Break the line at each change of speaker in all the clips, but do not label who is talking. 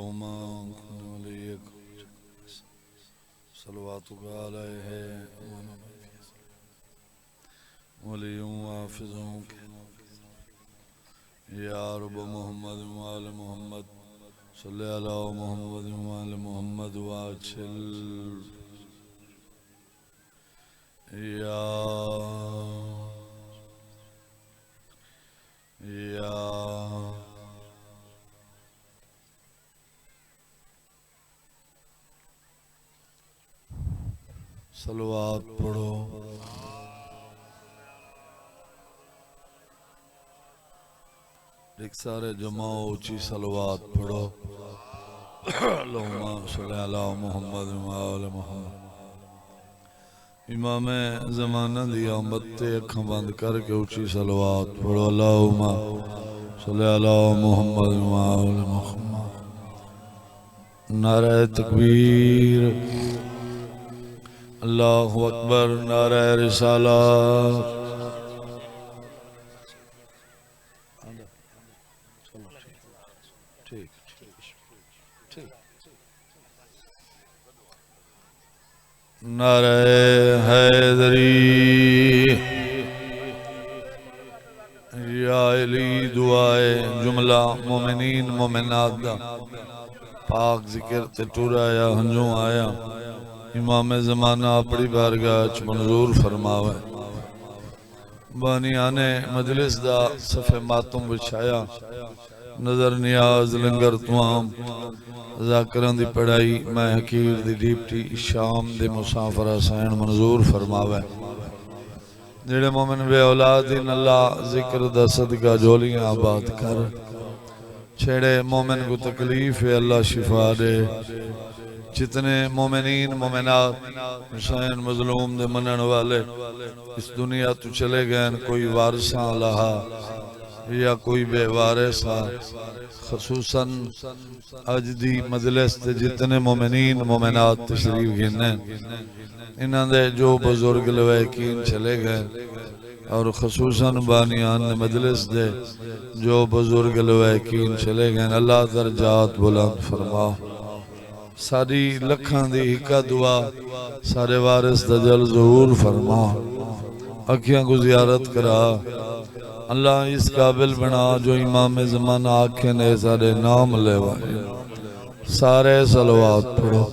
अल्लाहुम्मा सल्लल्लाहु अलैहि वलियुम हाफिजुम या रब मोहम्मद व आले मोहम्मद सल्ले अला मोहम्मद व आले मोहम्मद वाछिल या सलवात पढ़ो। एक सारे जमाओ ऊंची सलवात पढ़ो। अल्लाहुम्मा सल्ली अला मुहम्मद व आले मुहम्मद। इमाम ज़माना दी आमद ते अखां बंद करके ऊंची सलवात पढ़ो। अल्लाहुम्मा सल्ली अला मुहम्मद व आले मुहम्मद। नारे तकबीर, अल्लाहु अकबर, नारे रिसालत। नारे हैदरी, या अली दुआए जुमला मोमिनीन मोमिनात दा पाक जिक्र ते टुरा या हंजू आया। इमाम ज़माना अपनी बारगाह च मंजूर फरमावे। बानियाने मजलिस दा सफ़े मातम बिछाया। नजर नियाज लंगर तुआम ज़ाकरां दी पढ़ाई मैं हकीर दी डिप्टी शाम दे मुसाफर हसैन मंजूर फरमावे। जेड़े मोमिन बे औलाद इन अल्लाह जिक्र दा सदका जोलियां आबाद कर। छेड़े मोमिन को तकलीफ है अल्लाह शिफा दे। जितने मोमिनीन मोमिनात हुसैन मजलूम दे मनन वाले इस दुनिया तो चले गए, कोई वारिसा लहा या कोई बेवारिसा, खसूसन अज दी मजलिस ते जितने मोमिनीन मोमिनात तशरीफ गिने इन्हां दे जो बुजुर्ग लवैकीन चले गए और खसूसन बानियान मजलिस दे जो बुजुर्ग लवैकीन चले गए, अल्लाह दरजात बुलंद फरमा। सारी लखां दी हिका दुआ सारे वारिस दा जल ज़हूर फरमा। अखियां को ज़ियारत करा। अल्लाह इस काबिल बना जो इमाम ज़माना आखे ने सारे नाम लेवाए। सारे सलवात पढ़ो।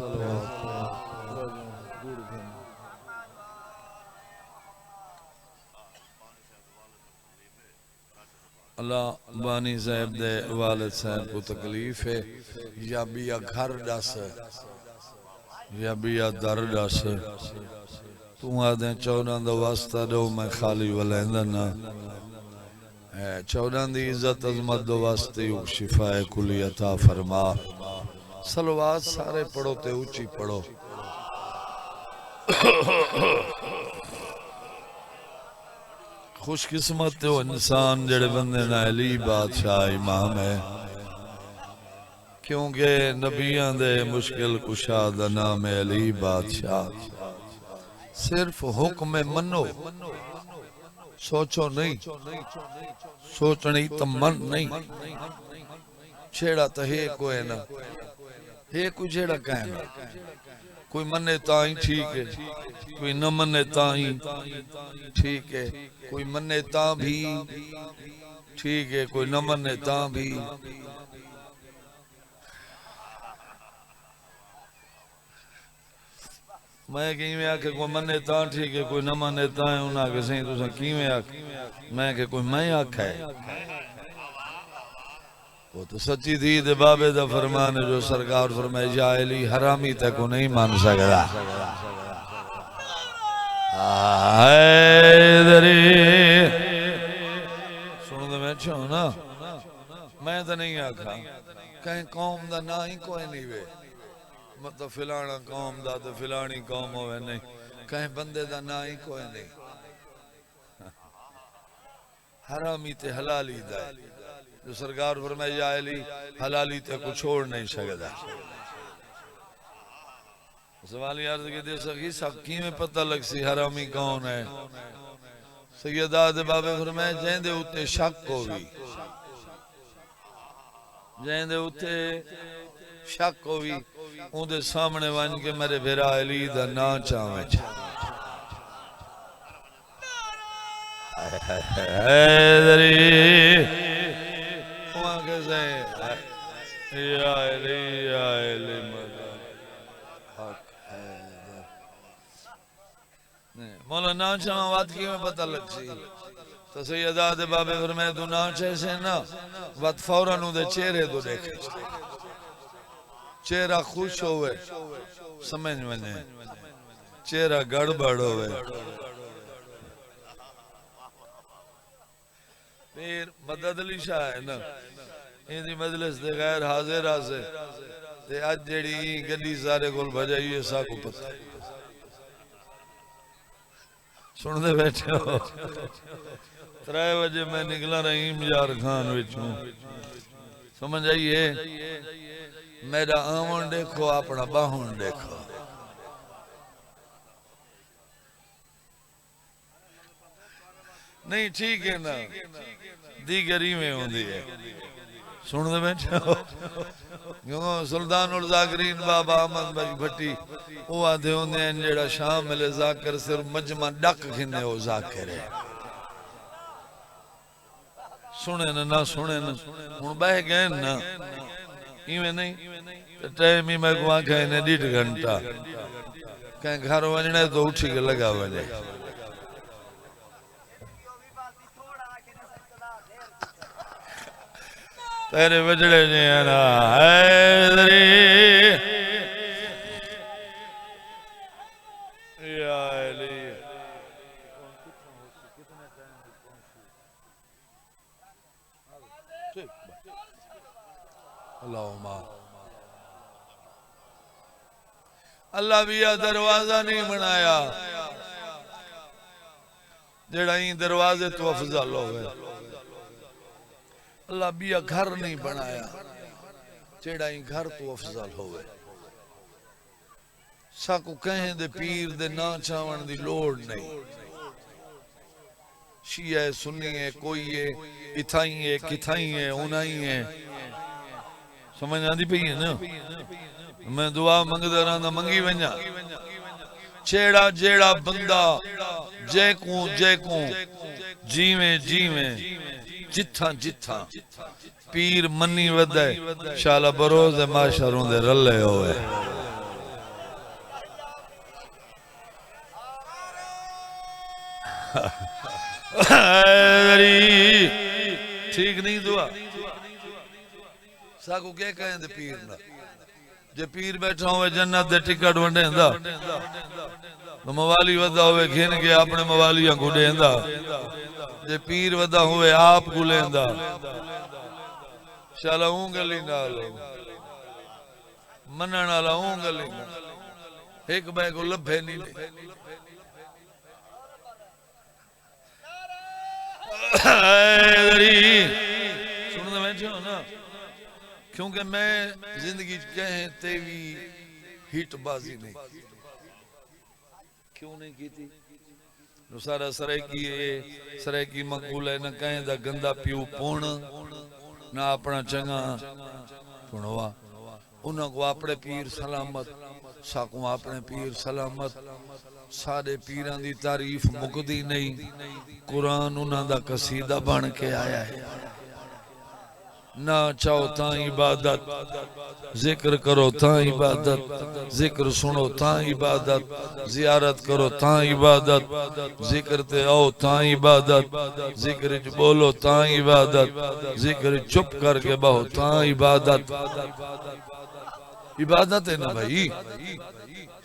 अल्लाह बानी साहब दे वालिद साहब को तकलीफ है या बिया घर दस या बिया दर दस। तू आदे 14 दा वास्ता दो मैं खाली वलेंदा ना। 14 दी इज्जत अजमत दो वास्ते शिफाए कुली अता फरमा। सलवात सारे पढ़ो ते ऊंची पढ़ो। खुशकिस्मत है वो इंसान जेड़े बंदे ना अली बादशाह इमाम है, क्योंकि नबियां दे मुश्किल कुशा दा नाम है अली बादशाह। सिर्फ हुक्म मनो, सोचो नहीं, सोचनी तो मन नहीं। छेड़ा तो है कोई ना, है कोई छेड़ा कहना। कोई मने ताई ठीक है, कोई न मने ताई ठीक है, कोई मने ता भी ठीक है, कोई न मने ता भी। मैं किवें आखे कोई मने ता ठीक है, कोई न मने ता है। उन्हें आखे सही तुसा किवें आख। मैं के कोई मैं आखा है। वो तो सच्ची थी दे बाबे दा फरमान है जो सरकार फरमाए जायली हरामी तक को नहीं मान सकता। सुन दे मैं छो ना, मैं तो नहीं आखा कहीं कौम दा ना ही कोई नहीं वे। मतलब फिलाना कौम दा तो फिलानी कौम होवे नहीं, कहीं बंदे दा ना ही कोई नहीं। हरामी ते हलाली दा जो सरकार फरमाए जायली हलाली ते को छोड़ नहीं सकता। सवाल यार के दे सकी सब किवें पता लग सी हरामी कौन है। सैयदा दे बाबे फरमाए जेंदे उत्ते शक होवी, जेंदे उत्ते शक होवी उनके सामने वन के मेरे भेरा अली दा ना चावे हैदरी वहां कैसे या अली मदद हक हैदर मौला ना चावा बात की में पता लग सी तो सैयदा दे बाबे फरमाए तू ना चाहे ना बात फौरन उदे चेहरे तो देखे चेहरा खुश होवे समझ वने चेहरा गड़बड़ होवे फिर मदद अली शाह है ना इनकी मजलिस दे गैर हाजिर हाजिर ते आज जेड़ी गड्डी सारे कोल भजाई है सा को पता सुनते बैठे हो 3 बजे मैं निकला रहीम यार खान विचों समझ आइए मेरा आवन देखो अपना बाहुन देखो नहीं ठीक है ना दीगरी में होती है सुनते बैठे हो क्यों सुल्तान उल जाकिरीन बाबा अहमद भाई भट्टी वो आते होंगे जेड़ा शाम मिले जाकर सिर्फ मजमा डक खिंदे हो जाकिर है सुने ना सुने ना हुन बह गए ना इवें नहीं टाइम ही मैं को आखे ने 1.5 घंटा कहीं घर वजने तो उठी के लगा वजे तेरे बजड़े ने ना हैदरी या अली अल्लाह भी यह दरवाजा नहीं बनाया जेड़ा ही दरवाजे तो अफजल हो गए अल्लाह भी यह घर नहीं बनाया जेड़ा ही घर तो अफजल हो गए साकू कहें दे पीर दे ना चावन दी लोड़ नहीं शिया है सुन्नी है कोई है इथाई है किथाई है उनाई है समझ आती पई है ना मैं दुआ मंगदा रहा मंगी वजा छेड़ा जेड़ा बंदा जैकू जीवे जीवे जिथा जिथा पीर मनी वदे शाला बरोज माशरों दे रले होए ठीक नहीं दुआ साकू क्या कहें दे पीर ना जे पीर बैठा हुए जन्नत दे टिकट वंडेंदा तो मवाली वदा हुए घिन के अपने मवालियां को देंदा जे पीर वदा हुए आप को लेंदा शाला गली नाल मनण वाला गली एक बै को लभे नहीं सुन बैठे हो ना क्योंकि मैं जिंदगी कहें तेवी हिटबाजी नहीं क्यों नहीं की थी सारा सरायकी मकबूल है न कहें दा गंदा प्यू पुण ना अपना चंगा पुणवा उन्होंने को अपने पीर सलामत साकू अपने पीर सलामत सारे पीरां दी तारीफ मुकदी नहीं कुरान उन्होंने दा कसीदा बन के आया है ना चाहो ता इबादत जिक्र करो ता इबादत जिक्र सुनो ता इबादत जियारत करो ता इबादत जिक्र ते आओ ता इबादत जिक्र बोलो ता इबादत जिक्र चुप करके बहो ता इबादत इबादत है ना भाई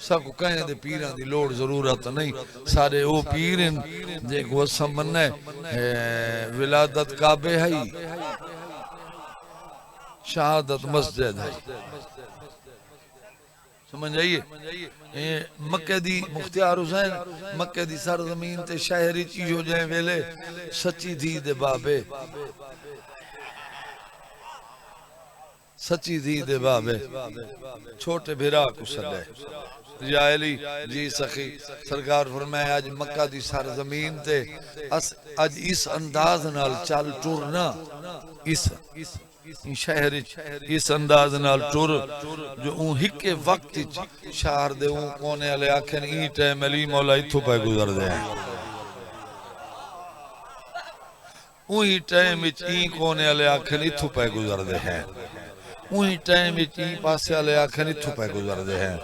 सब कहें दे पीरां दी लोड़ जरूरत नहीं सारे वो पीर देखो समन्ने विलादत काबे है शहादत मस्जिद है समझ आइए मक्के दी मुख्तियार हुसैन मक्के दी सरजमीन ते शहरी चीज हो जाए वेले सच्ची धी दे बाबे सच्ची धी दे बाबे छोटे भिरा को सदे या अली जी सखी सरकार फरमाए आज मक्का दी सरजमीन ते आज इस अंदाज नाल चल टुरना इस शहर इस अंदाज नाल टुर जो ऊ हिके वक्त शहर दे ऊ कोने वाले आखन ई टाइम अली मौला इथों पे गुजरदे हैं उही टाइम ई कोने वाले आखन इथों पे गुजरदे हैं उही टाइम ई पासे वाले आखन इथों पे गुजरदे हैं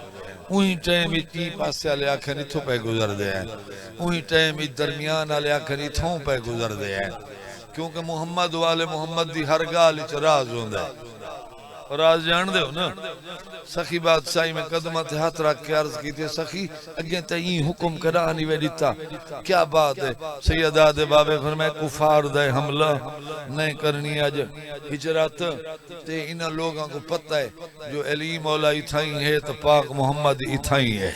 उही टाइम ई पासे वाले आखन इथों पे गुजरदे हैं उही टाइम दरमियान वाले आखन इथों पे गुजरदे हैं क्योंकि मुहम्मद वाले मुहम्मद दी हर गाल च राज होंदा है राज जान दे हो ना सखी बादशाही में कदम ते हाथ रख के अर्ज की सखी अगे ते ई हुक्म करा नहीं वे दिता क्या बात है सैयदा दे बाबे फरमाए कुफार दे हमला नहीं करनी अज हिजरत ते इन लोगों को पता है जो अली मौला इथाई है तो पाक मोहम्मद इथाई है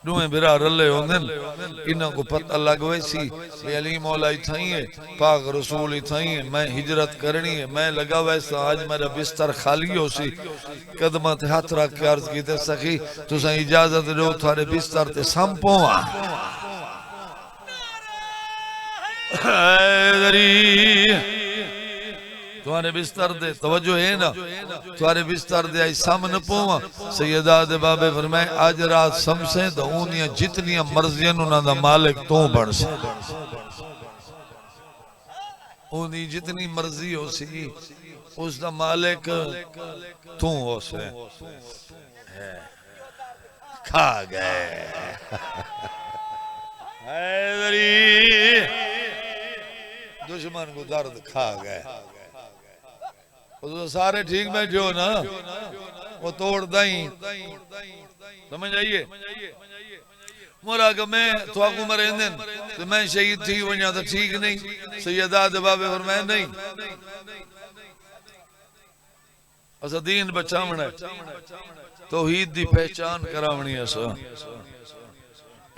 दुए बिरा रले होंदे इन्हां को पता लग वैसी अली मौला इथाई है पाक रसूल इथाई है मैं हिजरत करनी है मैं लगा वैसा आज मेरा बिस्तर खाली हो सी कदम ते हाथ रख के अर्ज कीते सखी तुसा इजाजत दो थारे बिस्तर ते संपोवा तुम्हारे बिस्तर दे तवज्जो है ना तुम्हारे बिस्तर दे आई सामने पोवा सैयदा दे बाबे फरमाए आज रात समसे तो उनिया जितनी मर्जियां उन्हां दा मालिक तू बन से उनी जितनी मर्जी हो सी उस दा मालिक तू हो से खा गए दुश्मन को दर्द खा गए तो सारे ठीक बैठे हो ना वो तोड़दा ही समझ आइए मोरा के मैं तो मरे तो मैं शहीद थी वजा तो ठीक नहीं सैयदा दे बाबे और मैं नहीं असा दीन बचावना तौहीद दी पहचान करावनी असा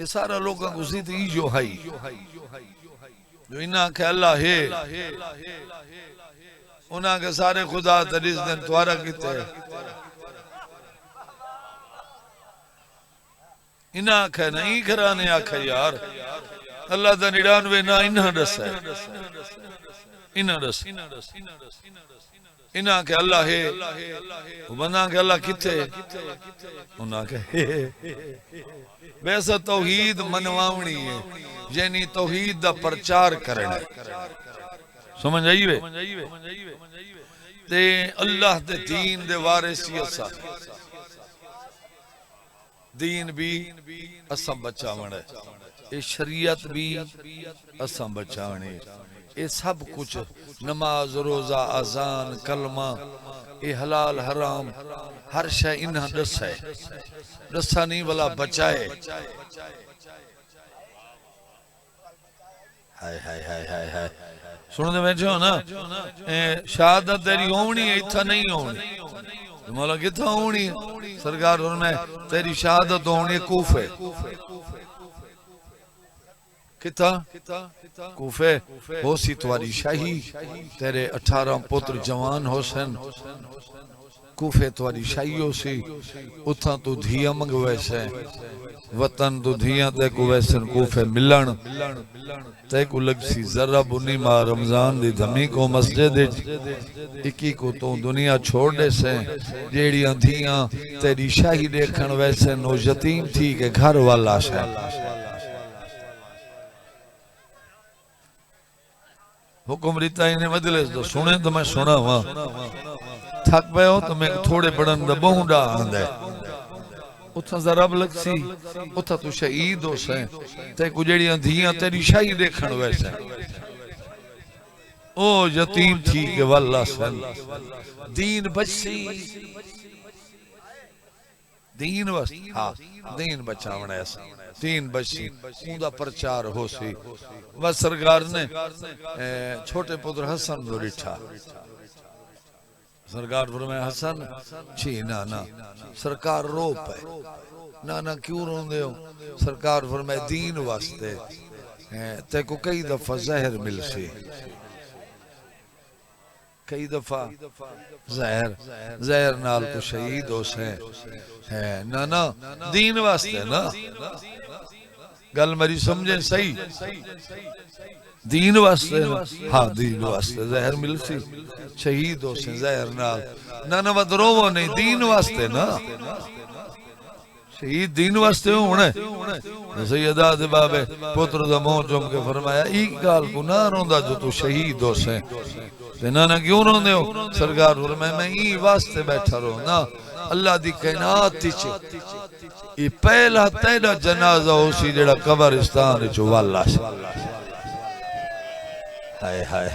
ये सारा लोगों को सीधी जो है जो इना के अल्लाह है उन्हां के सारे खुदा तरीस दिन द्वारा किते इना आखे नहीं कराने आखे यार अल्लाह दा 99 ना इन्हां दस है इन्हां दस इन्हां के अल्लाह है बंदा के अल्लाह किथे उन्हां के वैसा तौहीद मनवावनी है यानी तौहीद दा प्रचार करना समझ आई वे ते अल्लाह दे दीन दे वारिस असा दीन भी असा बचावना ये शरीयत भी असा बचावनी ये सब कुछ नमाज रोजा अजान कलमा ये हलाल हराम हर शय इन्हां दसा है दसा नहीं वाला बचाए हाय हाय हाय हाय हाय सुनते बैठे हो ना शहादत तेरी होनी है इतना नहीं होनी मौला कितना होनी है सरकार में तेरी शहादत होनी है कूफे कितना कूफे हो सी तुम्हारी शाही तेरे 18 पुत्र जवान होसन कूफे तुम्हारी शाही हो सी उथा तू धिया मंगवे से वतन तू धिया ते को वैसन कूफे मिलन ते को लग सी जरा बुनी मा रमजान दी धमी को मस्जिद इकी को तो दुनिया छोड़ दे से जेड़ियां धियां तेरी शाही देखण वैसे नो यतीम थी के घर वाला से हुक्म रीता इन्हें मजलिस तो सुने तो मैं सुना वहां थक पे हो तो मैं थोड़े बड़न दा बहुंडा आंदा उथा जरा लगसी उथा तू शहीद हो से ते को जेड़ियां धियां तेरी शाही देखण वैसे ओ यतीम थी के वल्ला सन दीन बची दीन बस हां दीन बचावना है दीन बची उदा प्रचार हो सी बस सरकार ने छोटे पुत्र हसन को रिठा सरकार फरमाया हसन छी ना ना सरकार रो पे ना ना क्यों रोंदे हो सरकार फरमाया दीन वास्ते ते को कई दफा जहर मिल सी कई दफा जहर नाल को शहीद हो से है ना ना दीन वास्ते ना गल मेरी समझे सही दीन वास्ते हाँ दीन वास्ते जहर मिलसी शहीद हो से जहर नाल ना ना मत रोवो नहीं दीन वास्ते ना शहीद दीन वास्ते होने सैयदा दे बाबे पुत्र दा मोह चुम के फरमाया एक गाल को ना रोंदा जो तू शहीद हो से ना ना क्यों रोंदे हो सरकार फरमाया मैं ई वास्ते बैठा रो ना अल्लाह दी कायनात विच ये पहला तेरा जनाजा उसी जेड़ा कब्रिस्तान विच वाला सी हाय हाय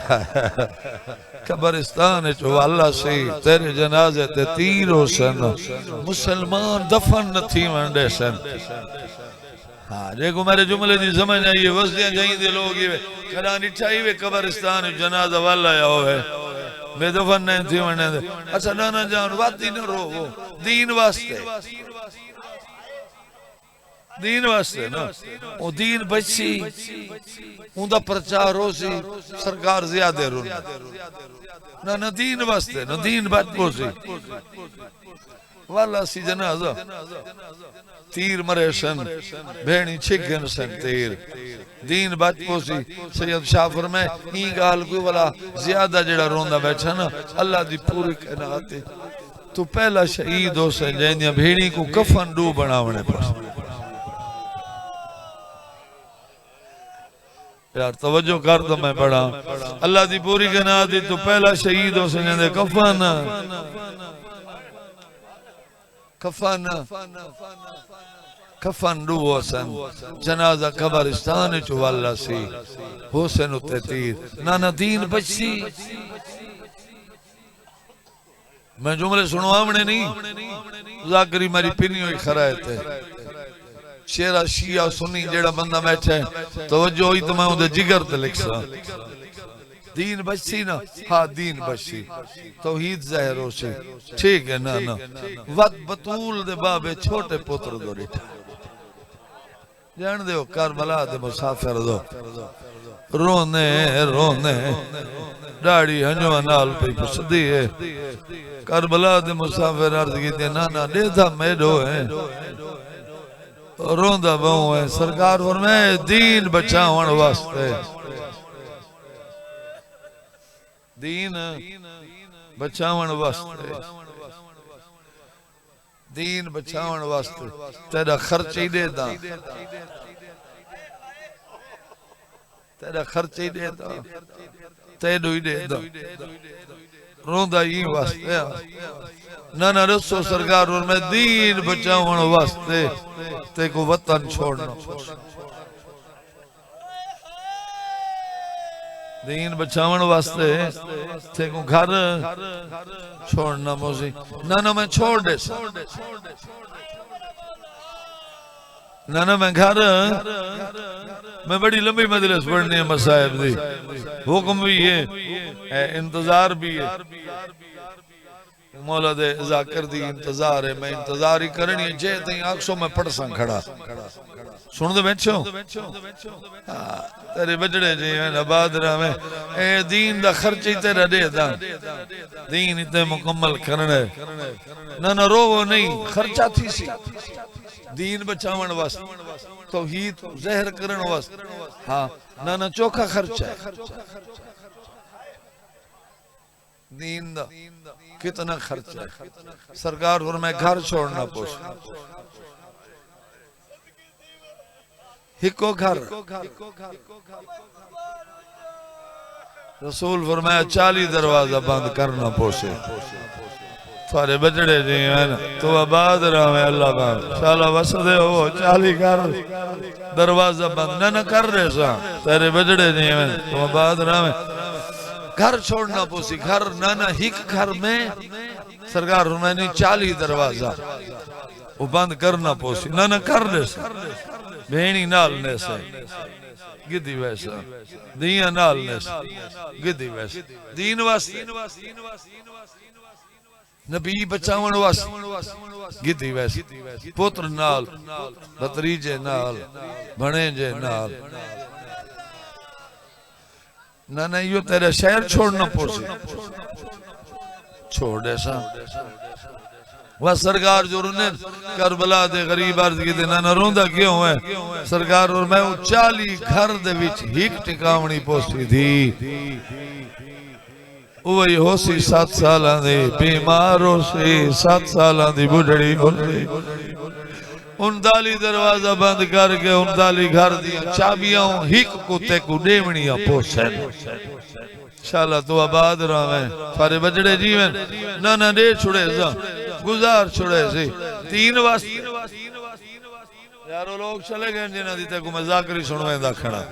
कब्रिस्तान विच वाला सी तेरे जनाजे ते तीर हो सन मुसलमान दफन न थी वंडे सन हाँ देखो मेरे जुमले दी समझ आई है वसदियां जाइंदे लोग ये करा निठाई वे कब्रिस्तान विच जनाजा वाला या होवे मैं दफन नहीं थी वंडे अच्छा ना ना जान बात ही न रो वो दीन वास्ते दीन वास्ते ना वो दीन बची उनका प्रचार हो सी सरकार ज्यादा रो ना ना दीन वास्ते ना दीन बात पोसी वाला सी जनाजा तीर मरे सन भेणी छिगन सन तीर दीन बात पोसी सैयद शाह फरमाए ई गाल कोई वाला ज्यादा जेड़ा रोंदा बैठा ना अल्लाह दी पूरी कायनात तू पहला शहीद हो से जैनिया भेणी को कफन डू बनावने पर यार तवज्जो कर तो मैं पढ़ा अल्लाह दी पूरी कायनात दी तू पहला शहीद हो से जैने कफन कफन कफन डू सन जनाजा कब्रिस्तान च वाला सी हुसैन उते तीर ना ना दीन बची मैं जुमले सुनवावने नहीं जाकरी मारी पिनी हुई खराए थे शेरा शिया सुन्नी जेड़ा बंदा बैठा है तवज्जो हुई तो मैं उदे जिगर ते लिखसा दीन बची ना हाँ दीन बची तौहीद ज़ाहिर हो से ठीक है ना ना वत बतूल दे बाबे छोटे पुत्र दो रिठा जान दे करबला दे मुसाफिर दो रोने रोने दाढ़ी हंजवा नाल पे पुछदी है करबला दे मुसाफिर अर्ज कीते ना ना देदा मेडो है रोंदा बहु है सरकार फरमाए दीन बचावन वास्ते दीन बचावन वास्ते दीन बचावन वास्ते तेरा खर्च ही देदा तेरा खर्च ही देदा तेदो ही देदा रोंदा ही वास्ते ना ना रसो सरकार और मैं दीन बचावन वास्ते ते को वतन छोड़ना दीन बचावन वास्ते ते को घर छोड़ना मोसी ना ना मैं छोड़ दे ना ना मैं घर मैं बड़ी लंबी मजलिस पढ़नी है मसाहिब दी हुक्म भी है इंतजार भी है मौला दे जाकिर दी इंतजार है मैं इंतजार ही करनी है जे तई आखसो मैं पढ़ सा खड़ा सुन दे बैठो तेरे बजड़े जी आबाद रहे ए दीन दा खर्च ही तेरा दे दा दीन इतने मुकम्मल करने ना ना रोवो नहीं खर्चा थी सी दीन बचावन वास्ते तौहीद ज़हर करन वास्ते हाँ ना ना चोखा खर्चा है दीन दा कितना खर्चा है सरकार और मैं घर छोड़ना पोस हिको घर रसूल फरमाया 40 दरवाजा बंद करना पोसे थारे बजड़े जी है ना तो आबाद रहे अल्लाह का शाला वसदे हो 40 घर दरवाजा बंद ना कर रहे सा तेरे बजड़े जी है तो आबाद रहे घर छोड़ना पोसी घर ना ना हिक घर में सरकार मैंने 40 दरवाजा वो बंद करना पोसी ना ना कर दे भेणी नाल ने से गिद्दी वैसा दिया नाल ने से गिद्दी वैसा दीन वास्ते नबी बचावन वास्ते गिद्दी वैसा पुत्र नाल भतरीजे नाल भणेजे नाल ना ना यो तेरे शहर छोड़ना पोसी छोड़ ऐसा वह सरकार जो रुने करबला दे गरीब अर्ज की ना रोंदा क्यों है सरकार और मैं 40 घर दे विच हिक टिकावनी पोसी थी वही होसी 7 साल दे बीमार होसी 7 साल दी बुढ़ड़ी होसी 39 दरवाजा बंद करके 39 घर दियां चाबियां हिक कुत्ते को देवनियां पोसन शाला तो आबाद रहे सारे बजड़े जीवन ना ना दे छुड़े सा गुजार छुड़े से 3 वास यारो लोग चले गए जिन्हां दी ते को मजाकरी सुनवेंदा खड़ा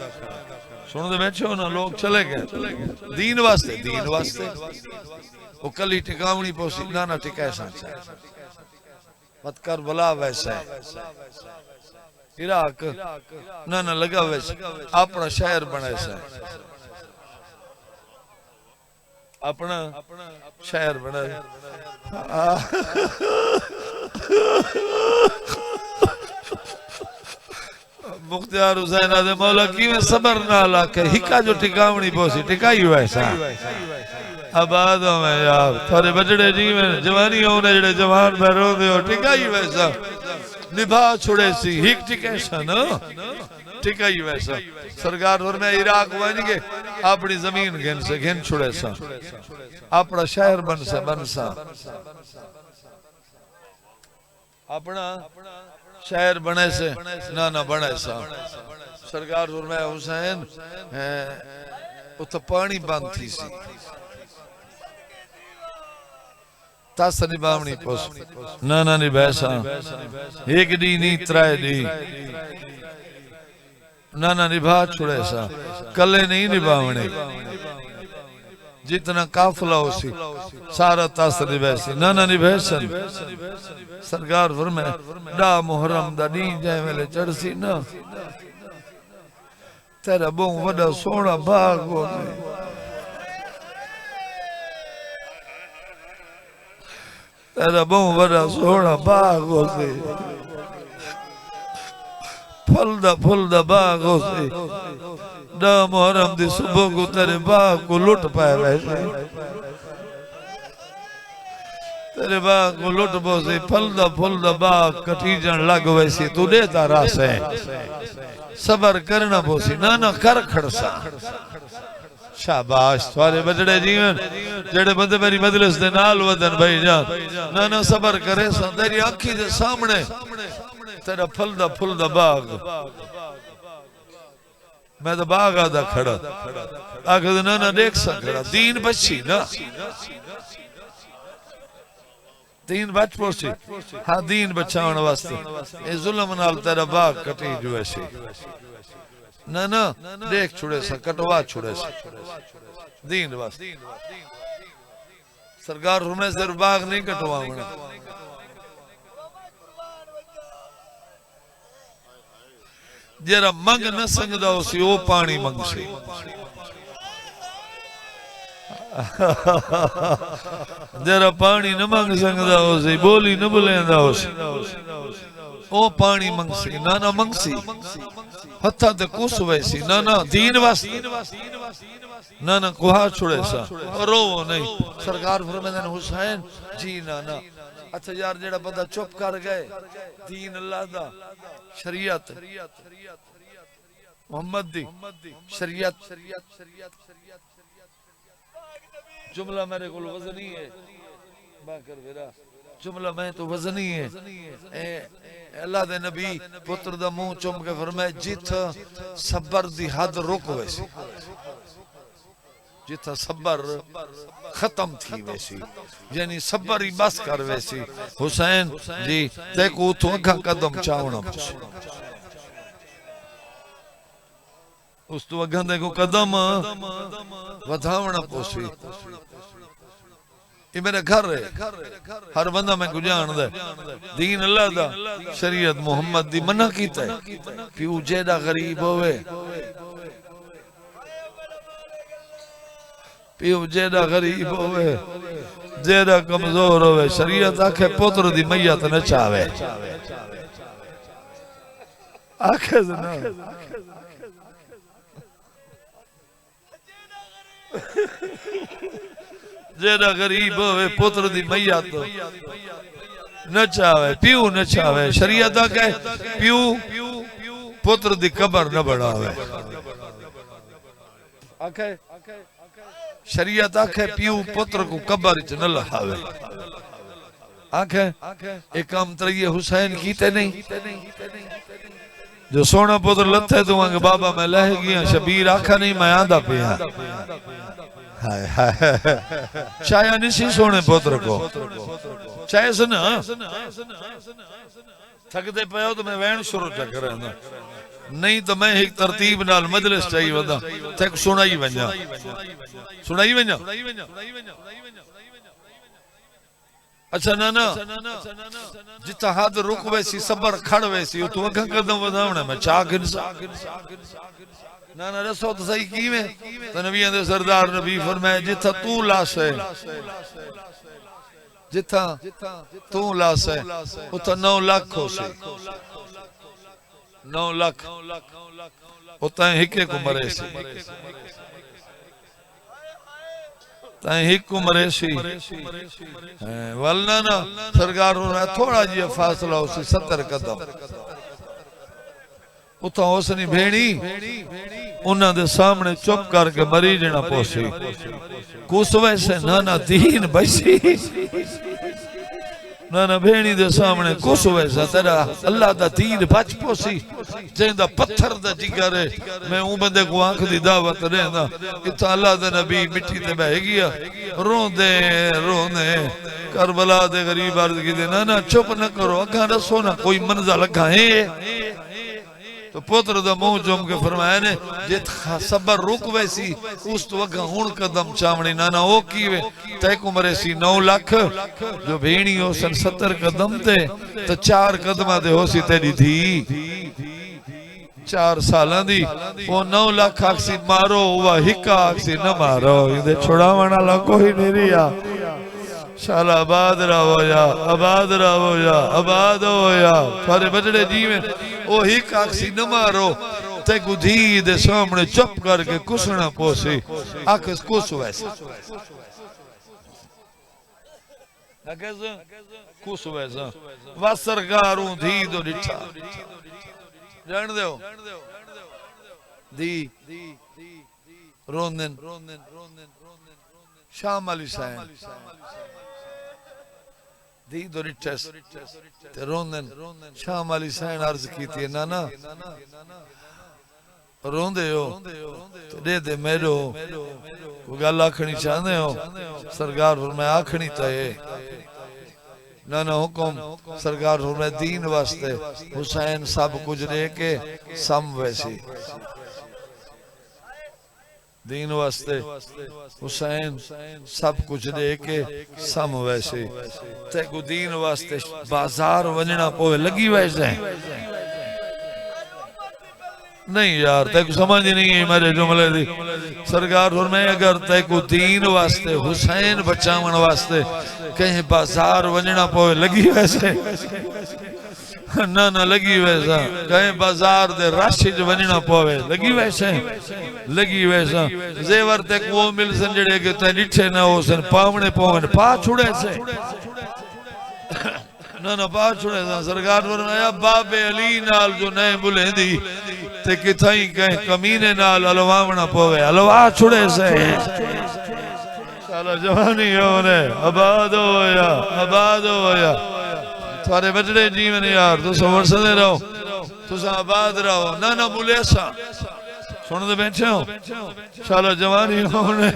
सुन दे बैठो ना लोग चले गए दीन वास्ते वो कली टिकावनी पोसी ना ना टिकाए सांचा मत कर भला वैसा इराक ना ना लगा वैसे अपना शहर बना सा अपना शहर बना मुख्तियार हुसैन आदे मौला की में सबर ना लाके हिका जो टिकावनी पोसी टिकाई वैसा आबाद में यार थारे बजड़े जी में जवानी होने जड़े जवान में रोंदे हो टिकाई वैसा निभा छुड़े सी हिक टिकेशन टिकाई वैसा सरकार और मैं इराक बन के अपनी जमीन घिन छुड़े सा अपना शहर बन सा अपना शहर बने से ना ना बने सा सरकार और मैं हुसैन उत पानी बंद थी सी तस निभावनी पोस ना ना निभैसा एक दी नहीं 3 दी ना ना निभा छुड़े सा कले नहीं निभावने जितना काफिला हो सी सारा तस निभैसी ना ना निभैसन सरकार फरमाए डा मुहर्रम दा दी जाए वेले चढ़सी ना तेरा बहु वड्डा सोहना बाग हो तेरा बहु वड्डा सोहना बाग हो फल दा बाग हो डा मुहर्रम दी सुबह को तेरे बाग को लुट पाए वैसे तेरे बाग को लुट बोसे फल दा बाग कटीजन लग वैसी तू देता रास है सबर करना बोसी ना ना कर खड़सा शाबाश थारे बजड़े जीवन जेड़े बंदे मेरी मजलिस दे नाल वदन भाई जान ना ना सबर करे सा तेरी आंखी दे सामने तेरा फल दा बाग मैं तो बाग आदा खड़ा आखिर ना ना देख सा खड़ा दीन बच्ची ना दीन बच पोसी हाँ दीन बचाने वास्ते ये जुल्म नाल तेरा बाग कटी जो ऐसे ना ना देख छुड़े सा कटवा छुड़े सा दीन वास्ते सरकार हमें सिर्फ बाग नहीं कटवावना जरा मंग न संगदा उसी वो पानी मंग से जरा पानी न मंग संगदा उसी बोली न बुलेंदा उसी वो पानी मंग से ना ना मंग सी हत्था ते कुस वैसी ना ना दीन वास्ते ना ना कुहा छुड़े सा रो नहीं सरकार फरमाते हैं हुसैन जी ना ना अच्छा यार जेड़ा बंदा चुप कर गए दीन अल्लाह दा शरीयत मोहम्मद दी शरीयत जुमला मेरे को वजनी है बाकर वेरा जुमला मैं तो वजनी है अल्लाह दे नबी पुत्र दा मुंह चुम के फरमाए जिथ सबर दी हद रुक वैसी जिथा सबर खत्म थी वैसी यानी सबर ही बस कर वैसी हुसैन जी देखो तू अगा कदम चावना उस तो अगा देखो कदम वधावना पोसी ये मेरा घर है हर बंदा मैं को जानदा दीन अल्लाह दा शरीयत मोहम्मद दी मना कीता है कि वो जेड़ा गरीब होवे पियो जेड़ा गरीब होवे जेड़ा कमजोर होवे शरीयत आखे पुत्र दी मैयत न चावे आखे ना जेड़ा गरीब होवे पुत्र दी मैयत न चावे प्यू न चावे शरीयत कहे प्यू पुत्र दी कबर न बढ़ावे आखे शरीयत आखे प्यू पुत्र को कबर च न लहावे आखे एक काम तरिए हुसैन कीते नहीं जो सोना पुत्र लथे तो आंगे बाबा मैं लह गया शबीर आखा नहीं मैं आंदा पिया हाय हाय चाया नहीं सोने पुत्र को चाहे सुन थकते पे हो तो मैं वैन शुरू कर नहीं तो मैं एक तरतीब नाल मजलिस चाहिए वदा तक सुनाई वजा अच्छा ना ना जिता हद रुक वैसी सबर खड़ वैसी तू अखा कदम वधावना मैं चा गिनसा ना ना रसो तो सही कीवे तो नबियां दे सरदार नबी फरमाए जिथा तू लाश है जिथा तू लाश है उथा 9 लाख हो सी 9 लाख उता हिके को मरे सी ताई हिक मरे सी वलना ना सरकार थोड़ा जी फासला उसी 70 कदम उतो उसनी भेणी उन्हां दे सामने चुप करके मरी जना पोसी कुस वैसे ना ना दीन बसी ना ना भेणी दे सामने कुस वैसा तेरा अल्लाह दा दीन बच पोसी जेंदा पत्थर दा जिगर है मैं ऊ बंदे को आंख दी दावत रहंदा इता अल्लाह दा नबी मिट्टी ते बह गया रोंदे रोंदे करबला दे गरीब अर्ज की दे ना ना चुप न करो अखा दसो ना कोई मंजल अखा है तो पुत्र दा मुंह जुम के फरमाया ने जे सबर रुक वैसी उस तो अगा हुण कदम चावणी ना ना ओ कीवे तै को मरे सी 9 लाख जो भेणी हो सन 70 कदम ते तो 4 कदमा दे होसी तेरी धी 4 सालां दी वो 9 लाख आखसी मारो वा हिका आखसी न मारो इदे छुड़ावण वाला कोई नहीं रिया शाला आबाद रहो या आबाद रहो या आबाद हो या थारे बजड़े जीवन ओ हिक आखसी न मारो ते गुधी दे सामने चुप करके कुसना पोसी आखस कुस वैसा अगज कुस वैसा वसरगारूं धी दो डिठा जान दो दी रोंदन शाम अली साहब दी दो डिठस ते रोंदन शाम अली साहब अर्ज कीती ना ना रोंदे हो तो दे दे मेरो कोई गल आखनी चाहते हो सरकार मैं आखनी तो है ना ना हुक्म सरकार मैं दीन वास्ते हुसैन सब कुछ दे के सम वैसी दीन वास्ते हुसैन सब कुछ दे के सम वैसे ते को दीन वास्ते बाजार वजना पोवे लगी वैसे नहीं यार ते को समझ नहीं है मेरे जुमले दी सरकार मैं अगर ते को दीन वास्ते हुसैन बचावन वास्ते कहीं बाजार वजना पोवे लगी वैसे ना ना लगी वैसा कहीं बाजार दे राशि च वजना पवे लगी वैसे जेवर तक वो मिल सन जड़े के ते डिठे ना हो सन पावने पवन पा छुड़े से ना ना पा छुड़े सा सरकार फरमाया बाबे अली नाल जो नए बुलेंदी ते किथाई कहीं कमीने नाल अलवावना पवे अलवा छुड़े से साला जवानी होने आबाद होया थारे बजड़े जीवन यार तुस वरसदे रहो तुस आबाद रहो ना ना मुलेसा सुन दे बैठे हो शाला जवानी होने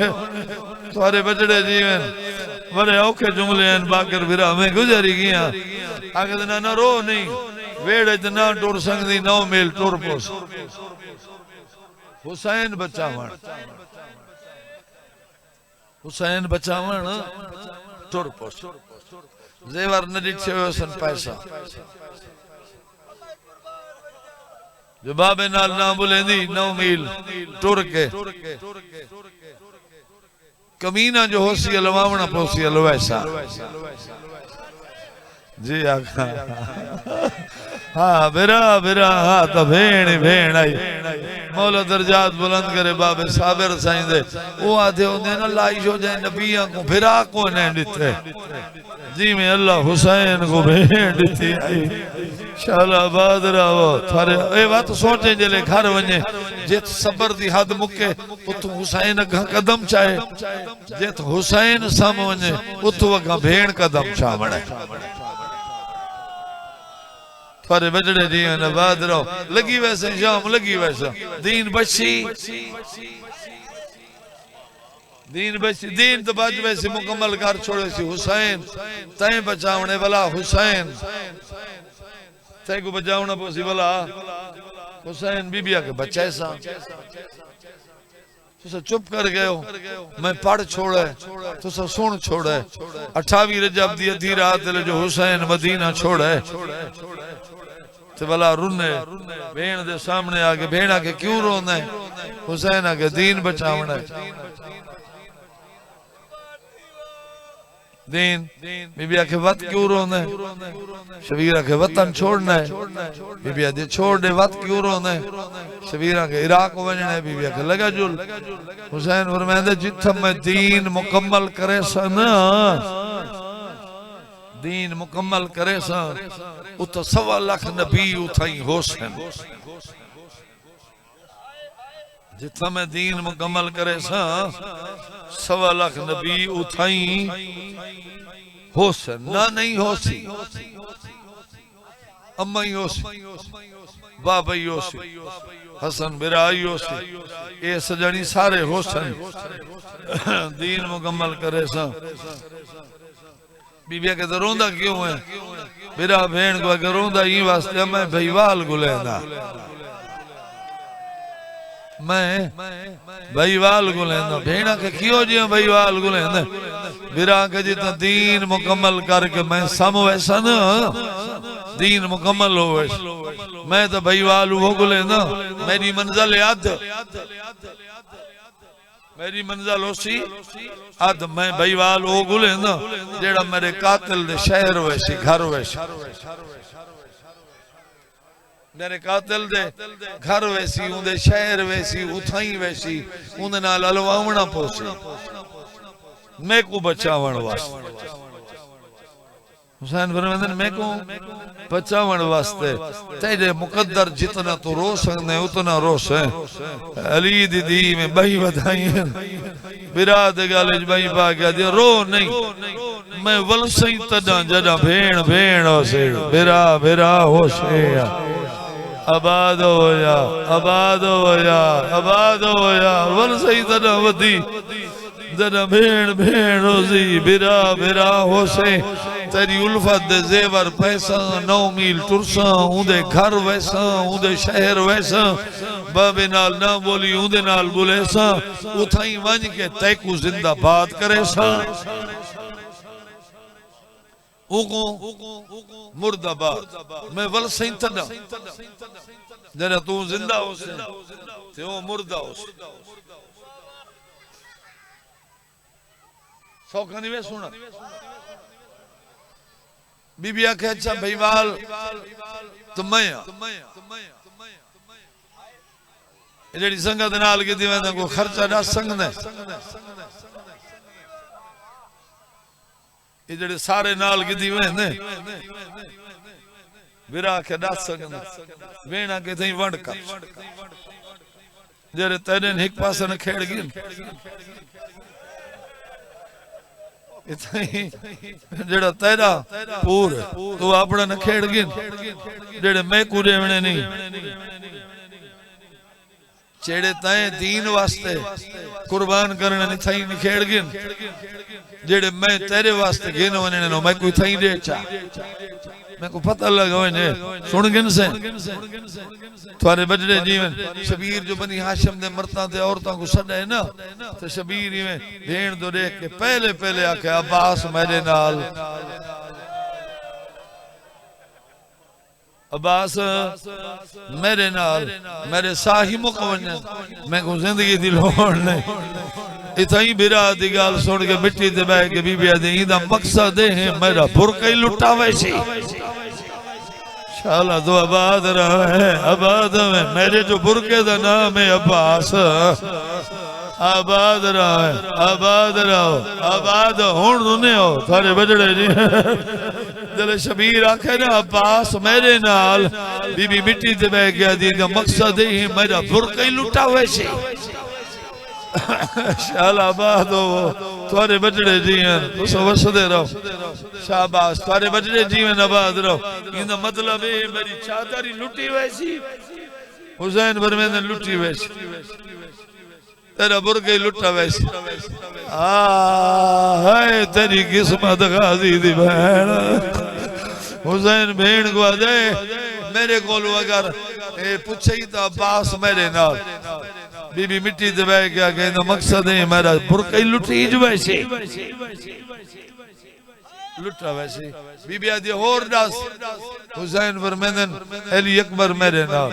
थारे बजड़े जीवन बड़े औखे जुमले हैं बाकर बिरा में गुजरी गया आगे ना ना रो नहीं वेड़े च ना टुर सकदी 9 मील टुर पोस हुसैन बचावन टुर पोस जेवर न दिखे सन पैसा जो बाबे नाल ना बुलेंदी 9 मील टुर के कमीना जो होसी अलवावना पोसी अलवैसा जी आका हाँ बिरा बिरा हाँ तो भेण आई मौला दर्जात बुलंद करे बाबे साबिर साईं दे वो आते होंगे ना लाइश हो जाए नबिया को फिरा को ने दिते जी में अल्लाह हुसैन को भेड़ दिती आई शालाबाद रावो थारे ए बात सोचे जले घर वने जेत सबर दी हद मुके उत हुसैन का कदम चाहे जेत हुसैन सम वने उत वगा भेड़ कदम चावणे थारे बजड़े जी ने बाद रहो लगी वैसे शाम लगी वैसा दीन बची दीन तो बाज वैसे मुकम्मल कर छोड़े सी हुसैन तय बचावने वाला हुसैन तय को बचावना पोसी वाला हुसैन बीबिया के बच्चे सा तुसा चुप कर गए हो मैं पढ़ छोड़े तुसा सुन छोड़े 28 रजब दी अधी रात जो हुसैन मदीना छोड़े ते वाला रुने भेण दे सामने आके भेण आके क्यों रोना है हुसैन आके दीन बचावना है दीन बीबी आके वत क्यों रोना है शबीर आके वतन छोड़ना है बीबी आके छोड़ दे वत क्यों रोना है शबीर आके इराक वजना है बीबी आके लगा जुल हुसैन फरमांदे जिथे मैं दीन मुकम्मल करे सन दीन मुकम्मल करे सा उत 1.25 लाख नबी उथाई हुसैन जिथा मैं दीन मुकम्मल करे सा 1.25 लाख नबी उथाई हुसैन ना नहीं होसी अम्मा ही होसी बाबा ही होसी हसन बिराई होसी ये सजनी सारे हुसैन दीन मुकम्मल करे सा बीबिया के तो रोंदा क्यों है मेरा भेण को अगर रोंदा ही वास्ते मैं भईवाल गुलेंदा मैं भईवाल गुलेंदा भेणा के क्यों जी भईवाल गुलेंदा मेरा के जितना दीन मुकम्मल करके मैं सम वैसा न दीन मुकम्मल हो वैसा मैं तो भईवाल वो गुलेंदा मेरी मंजिल याद मेरी मंजिल होसी अद मैं भईवाल वो गुले ना जेड़ा मेरे कातिल दे शहर वैसी घर वैसी मेरे कातिल दे घर वैसी उन्दे शहर वैसी उथाई वैसी उन्दे नाल अलवावना पोसी मैं को बचावण वास्ते हुसैन फरमांदे मैं को बचावण वास्ते तेरे मुकद्दर जितना तो रो सकने उतना रोस है अली दीदी में बही बधाई बिराद गालिज बही पा गया दे रो नहीं मैं वलसई तदा जदा भेण भेण होसे बिरा बिरा होसे आबाद हो जा आबाद हो जा आबाद हो जा वलसई तदा वदी जदा भेण भेण होसी बिरा बिरा होसे तेरी उल्फत दे जेवर पैसा 9 मील टुरसा उन्दे घर वैसा उन्दे शहर वैसा बाबे नाल ना बोली उन्दे नाल बोले सा उथाई वंज के तैकू जिंदाबाद करे सा उगो मुर्दाबाद मैं वल सही तदा जरा तू जिंदा होसे ते ओ मुर्दा होसे सौखा नहीं वे सुना बीबी आखे अच्छा भईवाल तो मैं जेडी संगत नाल की दिवे को खर्चा ना संग ने ये जेडे सारे नाल की दिवे ने विरा के ना संग ने वेणा के थई वंड कर जेरे तेरे एक पासे ने खेड़ गई जेड़ा तेरा पूर तू अपने न खेड़ गिन जेड़े मैं को रेवणे नहीं जेड़े तय दीन वास्ते कुर्बान करने नहीं थई न खेड़ गिन जेड़े मैं तेरे वास्ते गिन वने नो मैं कोई थई दे चा मैं को पता लगा वने सुन गिन से थारे बजड़े जीवन शबीर जो बनी हाशिम दे मर्दा ते औरतां को सदा है ना तो शबीर में भेण तो देख के पहले पहले आके अब्बास मेरे नाल अब्बास मेरे नाल मेरे साही मुकवने मैं को जिंदगी दी लोड़ नहीं इथाई बिरा दी गाल सुन के मिट्टी ते बह के बीबी आदि इंदा मकसद है मेरा बुरका ही लुटा वैसी शाला तो आबाद रहा है आबाद में मेरे जो बुरके दा नाम है अब्बास आबाद रहा है आबाद रहो आबाद हुण सुने हो थारे बजड़े जी दिल शबीर आखे ना अब्बास मेरे नाल बीबी मिट्टी ते बह गया दी का मकसद ही मेरा बुरका ही लुटा वैसे शाला आबाद हो थारे बजड़े जीवन तुस वसदे रहो शाबाश थारे बजड़े जीवन आबाद रहो इंदा मतलब है मेरी चादर ही लुटी वैसी हुसैन बरमेंद लुटी वैसी तेरा बुरके लुटा वैसी हाय तेरी किस्मत गाजी दी बहन हुसैन भेड़ को दे मेरे को अगर पूछे ही तो अब्बास मेरे नाल बीबी मिट्टी ते बह गया कहना मकसद है मेरा बुरका ही लुटी वैसे लुटा वैसे बीबी आदि होर दस हुसैन फरमांदन अली अकबर मेरे नाल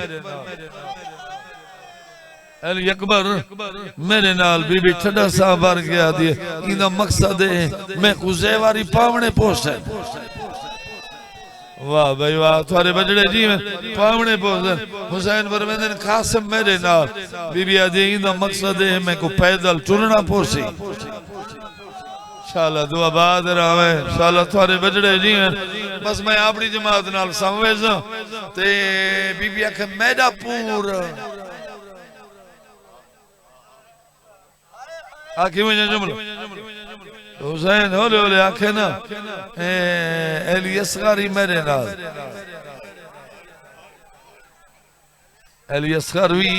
अली अकबर मेरे नाल बीबी ठड्डा सा भर गया दी इंदा मकसद है मैं कुजे वारी पावने पोसे वाह भाई वाह थारे बजड़े जीवन पावने पोसे हुसैन फरमांदन कासिम मेरे नाल बीबी आदि इंदा मकसद है मैं को पैदल टुरना पोसी शाला दुआ बाद रहे शाला थारे बजड़े जीवन बस मैं अपनी जमात नाल समवेज ते बीबी आखे मेरा पूर आखी में जुमला हुसैन होले होले आखे ना अली असगरी मेरे नाल अली असगर भी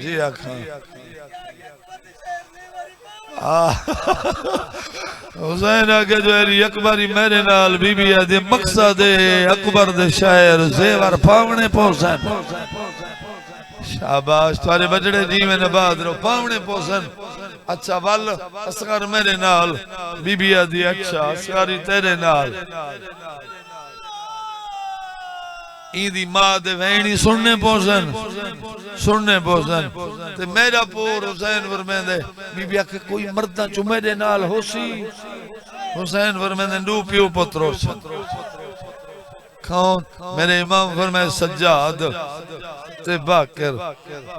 जी आखा हुसैन आगे जो अली अकबरी मेरे नाल बीबी आदि मकसद अकबर दे शायर जेवर पावने पहुंचन शाबाश थारे बजड़े जीवन आबाद रो पावने पहुंचन अच्छा वल असगर मेरे नाल बीबी आदि अच्छा असगरी तेरे नाल इंदी मां दे वहणी सुनने पहुंचन ते मेरा पूर हुसैन फरमांदे बीबी आखे कोई मर्दा चु मेरे नाल होसी हुसैन फरमांदे दो पियो पुत्रो कौन मेरे इमाम फरमाए सज्जाद ते बाकर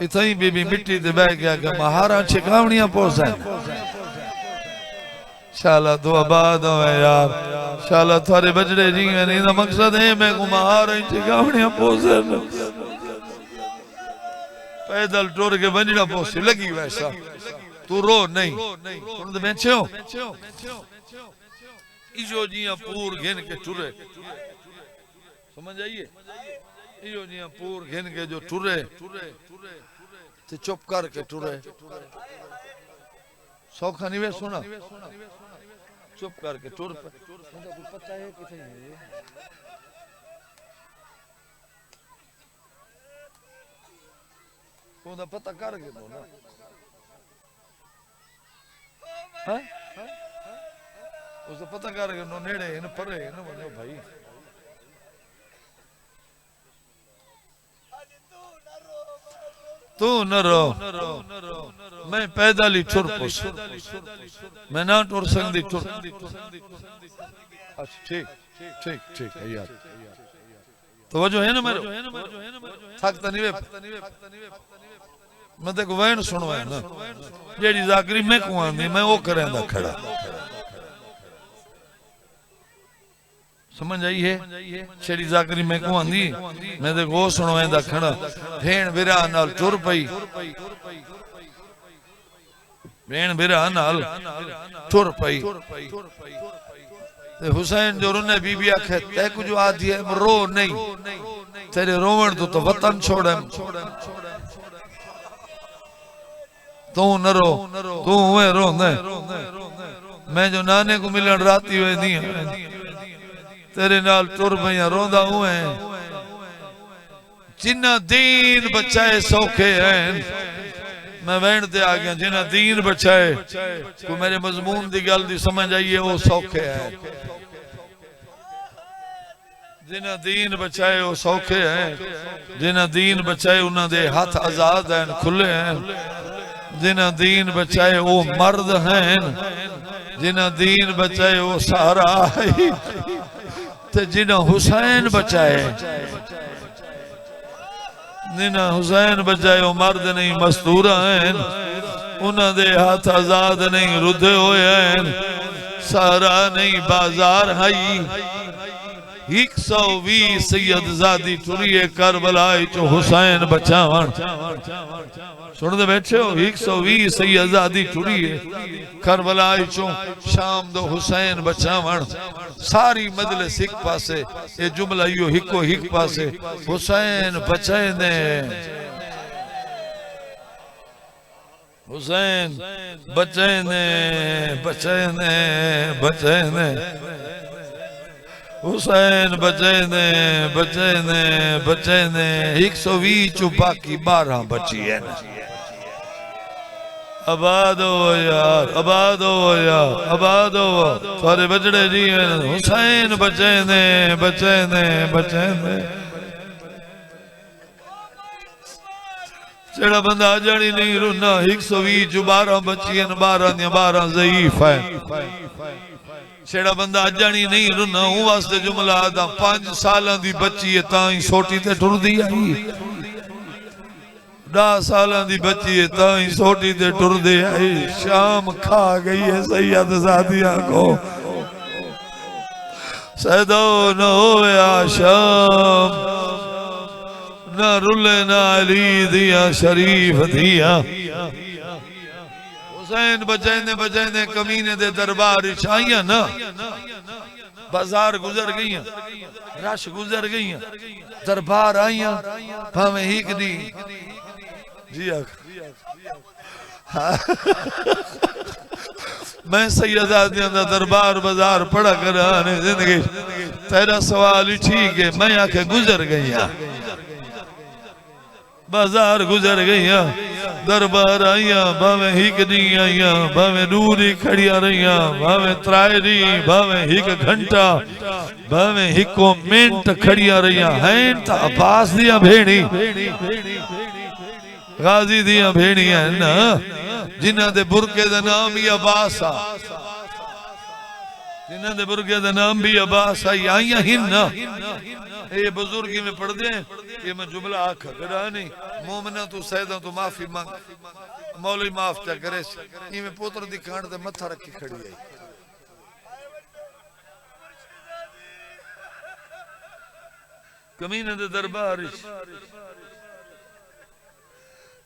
इथई बीबी मिट्टी ते बह गया कि महारा छिकावणियां पहुंचन शाला तो आबाद हो यार शाला थारे बजड़े जीवन इंदा मकसद है मैं को महारा छिकावणियां पहुंचन पैदल टुर के वंजना पहुंची लगी वैसा तू रो नहीं सुन दे बेचो इजो जिया पूर घिन के टुरे समझ आइए इजो जिया पूर घिन के जो टुरे ते चुप कर के टुरे सौखा नहीं वे सुना चुप करके टुर पे पता है किथे है कोदा पता कर के दो ना हैं उसे पता कर के नो नेड़े इन परे इन बने भाई तू न रो मैं पैदल ही टुर पुस मैं ना टुर सकती टुर अच्छा ठीक ठीक ठीक है यार तो वो जो है ना मेरे थकता नहीं वे मैं देखो वैन सुनवाया ना जेडी जाकरी मैं को आंदी मैं वो करेंदा खड़ा समझ आई है छेड़ी जाकरी मैं को आंदी मैं देखो वो सुनवाया खड़ा भेण बिरा नाल टुर पई भेण बिरा नाल टुर पई ते हुसैन जो रोने बीबी आखे ते कुछ आदि है रो नहीं तेरे रोवण तो वतन छोड़े तू न रो तू वे रो मैं जो नाने को मिलन राती वे नहीं तेरे नाल टुर भैया रोंदा हुए जिन्ना दीन बचाए सौखे हैं मैं वैन ते आ गया जिन्ना दीन बचाए को मेरे मजमून दी गल दी समझ आइए वो सौखे है जिन्ना दीन बचाए वो सौखे हैं जिन्ना दीन बचाए उन्हां दे हाथ आजाद हैं खुले हैं जिन्हें दीन बचाए वो मर्द हैं, जिन्हें दीन बचाए वो सारा है, ते जिन्हें हुसैन बचाए, जिन्हें हुसैन बचाए वो मर्द नहीं मस्तूरा हैं, उन्होंने हाथ आजाद नहीं रुधे हुए हैं, सारा नहीं बाजार है। 120 सैयद ज़ादी टुरिए करबला चो हुसैन बचावन, सुनते बैठे हो 120 सैयद ज़ादी टुरिए करबला चो शाम दो हुसैन बचावन। सारी मजलिस एक पासे ये जुमला यो हिको हिक पासे हुसैन बचाए ने, हुसैन बचाए ने, बचाए ने, बचाए ने, हुसैन बचे ने, बचे ने, बचे ने। 120 चो बाकी 12 बची है ना। आबाद हो यार, आबाद हो यार, आबाद हो सारे बजड़े जी हुसैन बचे ने, बचे ने, बचे ने। जेड़ा बंदा जानी नहीं रुना 120 चो 12 बची है, 12 ज़ईफ है। जेड़ा बंदा जानी नहीं रुना हूं वास्ते जुमला दा 5 सालां दी बच्ची है ताई सोटी ते टुरदी आई, 10 सालां दी बच्ची है ताई सोटी ते टुरदी आई। शाम खा गई है सैयद ज़ादिया को, सैदो न होया शाम, न रुले न अली दिया शरीफ दिया। हुसैन बचाने बचाने कमीने दे दरबार आइया ना, बाजार गुजर गई, रश गुजर गई, दरबार आइया भावे हिक दी जी मैं सैयदादियां दा दरबार बाजार पढ़ा कर जिंदगी तेरा सवाल ही ठीक है। मैं आके गुजर गई, बाजार गुजर गई, दरबार आइया भावे हिक दी आइया, भावे दूरी खड़िया रहिया, भावे त्रायरी, भावे हिक घंटा, भावे हिको मिनट खड़िया रहिया हैं। ता अब्बास दिया भेड़ी, गाजी दिया भेड़ी है ना, जिन्हां दे बुरके दा नाम ही अब्बास आ, जिन्हां दे बुरके दा नाम भी अब्बास आइया हिन ना। ये बुजुर्गी में पढ़ दे, ये मैं जुमला आखा करा नहीं, मोमना तू सैदा तू माफी मांग, मौलवी माफ चा करे। इवें पुत्र दी कांड ते मत्था रखी खड़ी आई। कमीने दे दरबार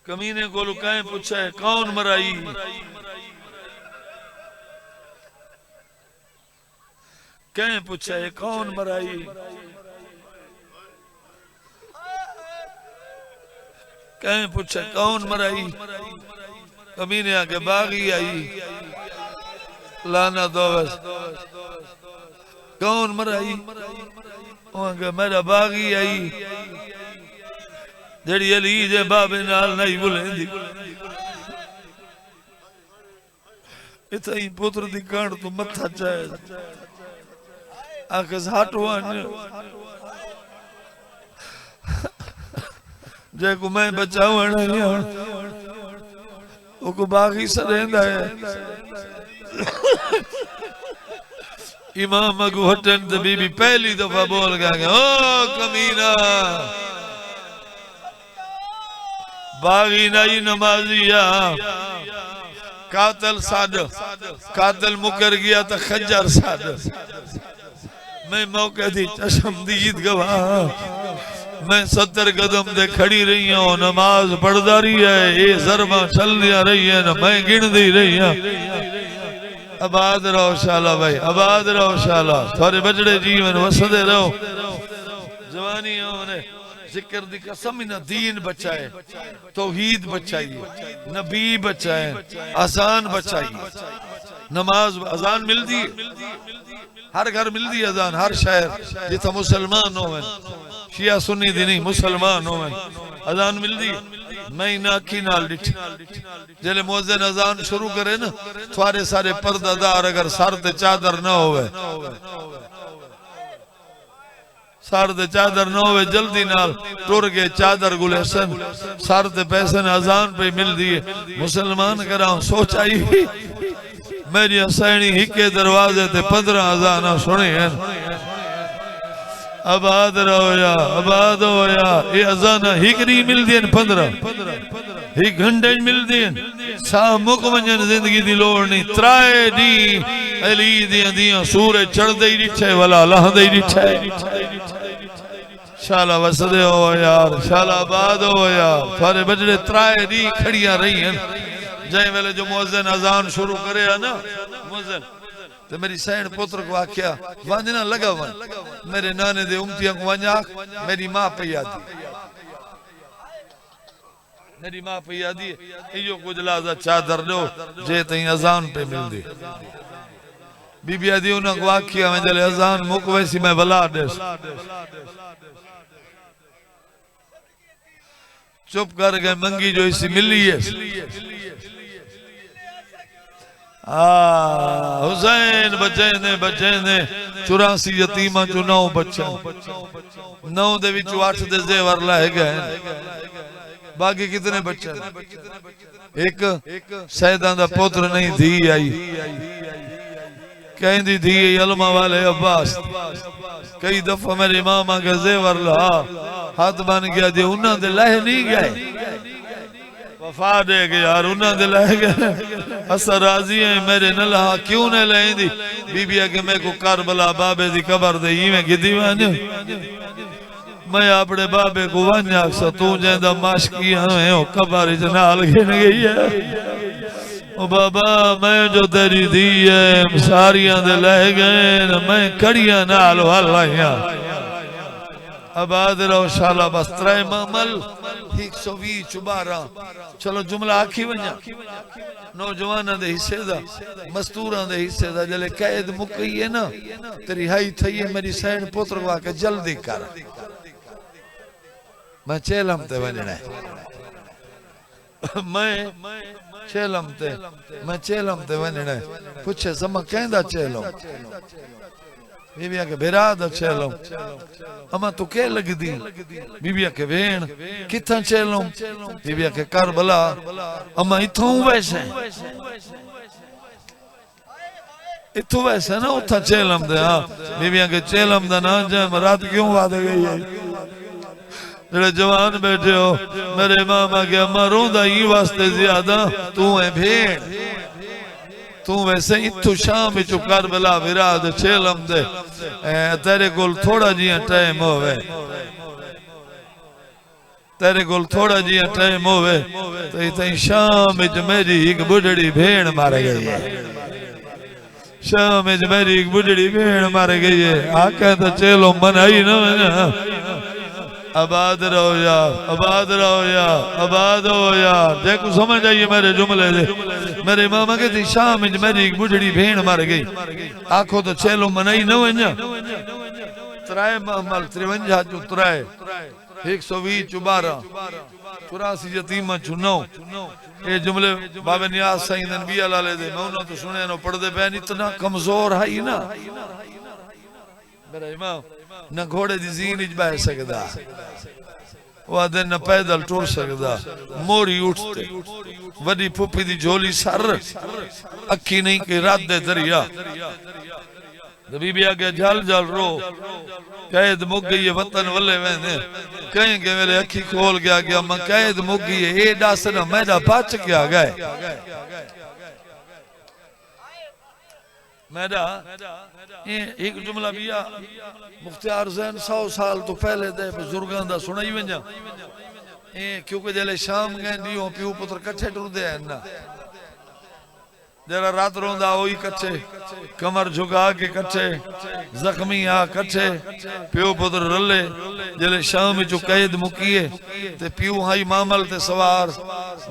कमीने को लुकाए पूछा है कौन मराई, कहें पूछा है कौन मराई, कहें पूछा कौन मराई। कमीने आके बागी आई, लाना दो बस कौन मराई, मेरा बागी आई जड़ी अली जे बाबे नाल नहीं बुलेंदी। इतना ही पुत्र दी कांड तू मत्था चाहे आके हटवान जे को मैं बचावन को बागी सरेंदा है। इमाम अगू हटन तो बीबी पहली दफा बोल गया ओ कमीना, बागी नहीं नमाजिया, कातल साद, कातल मुकर गया तो खज्जर साद। मैं मौके दी चशमदीद गवाह, मैं 70 कदम दे खड़ी रही हूँ, नमाज पढ़दा रही है, ये जरबा चल रही है ना, मैं गिन दी रही हूँ। आबाद रहो शाला भाई, आबाद रहो शाला, थोड़े बजड़े जीवन वसदे रहो। जवानी हमने जिक्र दी कसम ना, दीन बचाए, तौहीद बचाई, नबी बचाए, अजान बचाई। नमाज अजान मिलती है, हर घर मिलती है अजान, हर शहर जिथे मुसलमान हो, शिया सुन्नी दी नहीं, मुसलमान हो अजान मिलती है। मैं ना अखी नाल डिठी जेले मुअज्जिन अजान शुरू करे ना, थोड़े सारे पर्दादार अगर सर ते चादर ना होवे, सर ते चादर न होवे जल्दी नाल टुर के चादर गुले सन सर ते पैसे न अजान पे मिल दिए मुसलमान करा सोच आई मेरी सैनी हिके दरवाजे ते 15 अजान सुने हैं आबाद रहो या आबाद हो या ये अजान हिकरी मिल दी 15 एक घंटे मिल दी सा मुक वंजन जिंदगी दी लोड़ नहीं त्राए दी अली दियां सूरज चढ़दे ही दिछे वाला लहदे ही दिछे शाला वसदे हो यार शाला आबाद हो यार थारे बजड़े त्राए दी खड़ियां रही हैं जय वेले जो मुअज्जिन अजान शुरू करे है ना मुअज्जिन तो मेरी सैन पुत्र को आख्या वंजना लगा वन मेरे नाने दे उम्तियां को वंजा मेरी मां पे यादी मेरी मां पे यादी इयो कुछ लाजा चादर दो जे तई अजान पे मिल दी बीबी आदि उन को आख्या मैं जले अजान मुक वैसी मैं भला देस चुप कर गए मंगी जो इसी मिली है हुसैन बचे ने 84 यतीमा चो 9 बच्चा 9 दे विचों 8 दे जेवर लाए गए बाकी कितने बच्चे एक सैदा दा पुत्र नहीं धी आई कहती थी अलमा वाले अब्बास कई दफा मेरे मामा के जेवर ला हाथ बन गया जे उन्होंने दे लह नहीं गए वफा दे के यार उन्होंने दे लह गए असा राजी है मेरे न लहा क्यों ने लेंदी बीबी के मैं को करबला बाबे दी कबर दे इवें गिदी वन मैं अपने बाबे को वन्या सा तू जेंदा माशकी हमें ओ कबर च नाल गिन गई है ओ बाबा मैं जो तेरी दी है सारियां दे ले गए मैं कड़ियां नाल हलाइया आबाद रहो शाला बस त्रै मामल 120 12 चलो जुमला आखी वन्या नौजवाना दे हिस्से दा मस्तूरां दे हिस्से दा जले कैद मुकई है ना तेरी हाई थई है मेरी सैन पुत्र को आके जल्दी कर मैं चेलम ते वनना है मैं चेलम ते वनना है पूछे समा कहंदा चेलम बीबिया के बेरा दा चेलम अमा तू के लगदी बीबिया के वेण किथा चेलम बीबिया के करबला अमा इथों वैसे इथों वैसे ना उथा चेलम दे हां बीबिया के चेलम दा ना जम रात क्यों वाद गई है जेड़े जवान बैठे हो मेरे मामा के अम्मा रोंदा ही वास्ते ज्यादा तू है भेड़ तू वैसे इथु शाम विचो करबला विराद चेलम दे तेरे कोल थोड़ा जिया टाइम होवे तेरे कोल थोड़ा जिया टाइम होवे तो इतनी शाम विच मेरी एक बुढ़ड़ी भेड़ मार गई है शाम विच मेरी एक बुढ़ड़ी भेड़ मार गई है आके तो चेलो मनाई ना आबाद रहो यार आबाद रहो यार आबाद हो यार देखो समझ आइए मेरे जुमले दे मेरे मामा के शाम में मेरी एक बुढ़ड़ी भेड़ मर गई आखो तो चेलो मनाई न वन्या त्राए मामल 53 चो त्राए 120 चो 12 84 यतीमा चो 9 ये जुमले बाबे नियाज साईं नबिया लाले दे मैं उन्होंने तो सुने नो पढ़दे पे इतना कमजोर है ना मेरा इमाम न घोड़े दी जीन इच बह सकदा वो आदे न पैदल टुर सकदा मोरी उठते वडी फुफी दी झोली सर अखी नहीं के रात दे दरिया बीबी आगे जल जल रो कैद मुक गई है वतन वल्ले वेंदे कहीं के मेरे अखी खोल गया कि मैं कैद मुक गई है ए दस ना मेरा बच गया गए मेरा एक जुमला बिया मुख्तियार ज़ैन 100 साल तो पहले दे बुजुर्गां दा सुनाई वंजा क्योंकि जले शाम गए दियो प्यू पुत्र कट्ठे टुरदे हैं ना जरा रात रोंदा ओही कच्चे कमर झुका के कच्चे जख्मी आ कच्चे प्यू पुत्र रले जले शाम जो कैद मुकीए ते प्यू हाई मामल ते सवार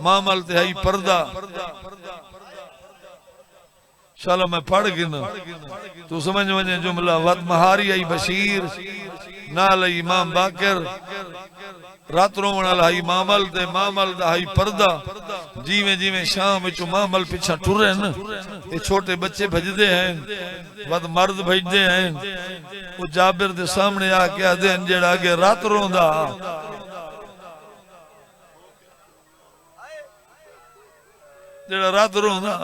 मामल ते हाई पर्दा चलो मैं पढ़ गिना तू समझ वने जुमला वत महारी आई बशीर नाल इमाम बाकर रात रोवण वाला हाई मामल ते मामल दा हाई पर्दा जिवें जिवें शाम विचों मामल पिछा टुरे न ये छोटे बच्चे भजदे हैं वद मर्द भजदे हैं वो जाबिर दे सामने आके आदे हैं जेड़ा अगे रात रोंदा जेड़ा रात रोंदा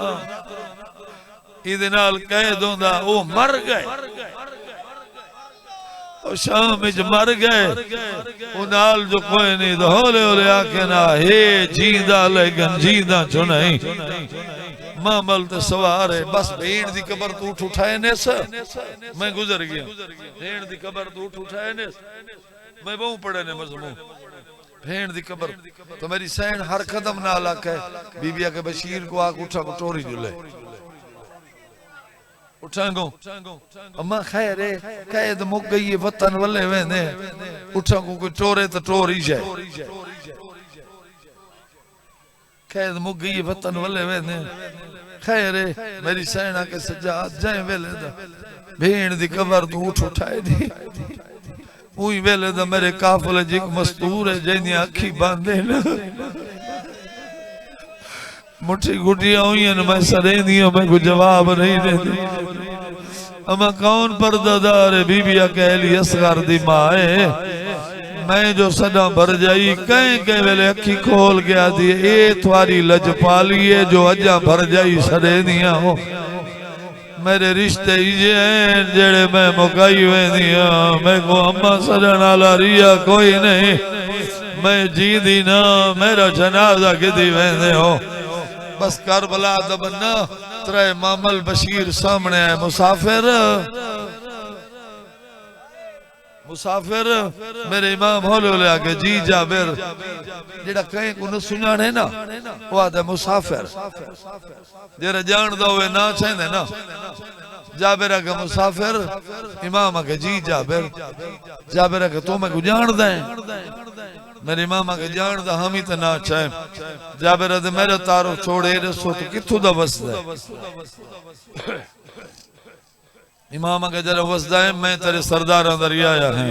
इहदे नाल कैद होंदा वो मर गए और शाम में मर गए उनाल जो कोई नहीं तो होले होले आके ना हे जींदा लेकिन जींदा चो नहीं मामल तो सवार है बस भेड़ दी कबर तो उठ उठाए ने मैं गुजर गया भेड़ दी कबर तो उठ उठाए ने मैं बहु पढ़े ने मजमू भेड़ दी कबर तो मेरी सैन हर कदम ना लाक है बीबिया के बशीर को आक उठा को टोरी जुले उठांगो अम्मा खैर है कैद मुक गई है वतन वले वेंदे उठांगो कोई टोरे तो टोर ही जाए कैद मुक गई है वतन वले वेंदे खैर है मेरी सैना के सजाद जाए वेले दा भेड़ दी कबर तो उठ उठाए दी उई वेले दा मेरे काफले जिक मस्तूर है जैनी अखी बांधे न मुट्ठी गुटियां हुई हैं मैं सरेंदी हूं मैं कोई जवाब नहीं देती अमा कौन पर्दादार है बीबिया कहली असगर दी मां है मैं जो सदा भर जाई कहीं के वेले अखी खोल के आदि ए थवारी लजपाली है जो अजा भर जाई सरेंदियां हो मेरे रिश्ते इजे हैं जेड़े मैं मुकाई वेंदी हां मैं को अम्मा सजण वाला रिया कोई नहीं मैं जींदी ना मेरा जनाजा किदी वेंदे हो बस करबला दबना त्रे मामल बशीर सामने है मुसाफिर मुसाफिर मेरे इमाम होले ले आके जी जाबिर जेड़ा कहीं को न सुनाने ना वो आदा मुसाफिर जेड़ा जानदा होवे ना चाहंदे ना जाबिर के मुसाफिर इमाम के जी जाबिर जाबिर के तू मैं को जानदा है मेरे मामा के जानदा हम ही तो ना चाहे जाबिर दे मेरे तारो छोड़े रसो तो किथु दा वसदा इमाम के जरा वसदा है मैं तेरे सरदार अंदर आया है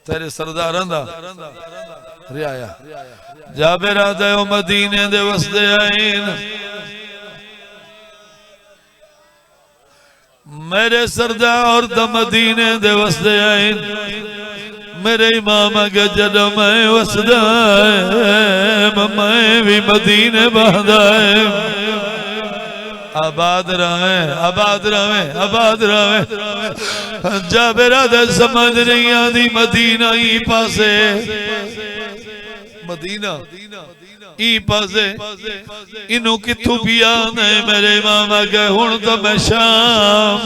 तेरे सरदार अंदर रियाया जाबिर दे मदीने दे वसदे आइन मेरे सरदार द मदीने दे वसदे आइन मेरे इमाम के जद मैं वसदा मैं भी मदीने बहदा आबाद रहे आबाद रहे आबाद रहे जाबिरा दे समझ नहीं आती मदीना ही पासे मदीना ई पासे इनू किथू पिया ने मेरे इमाम के हुण तो मैं शाम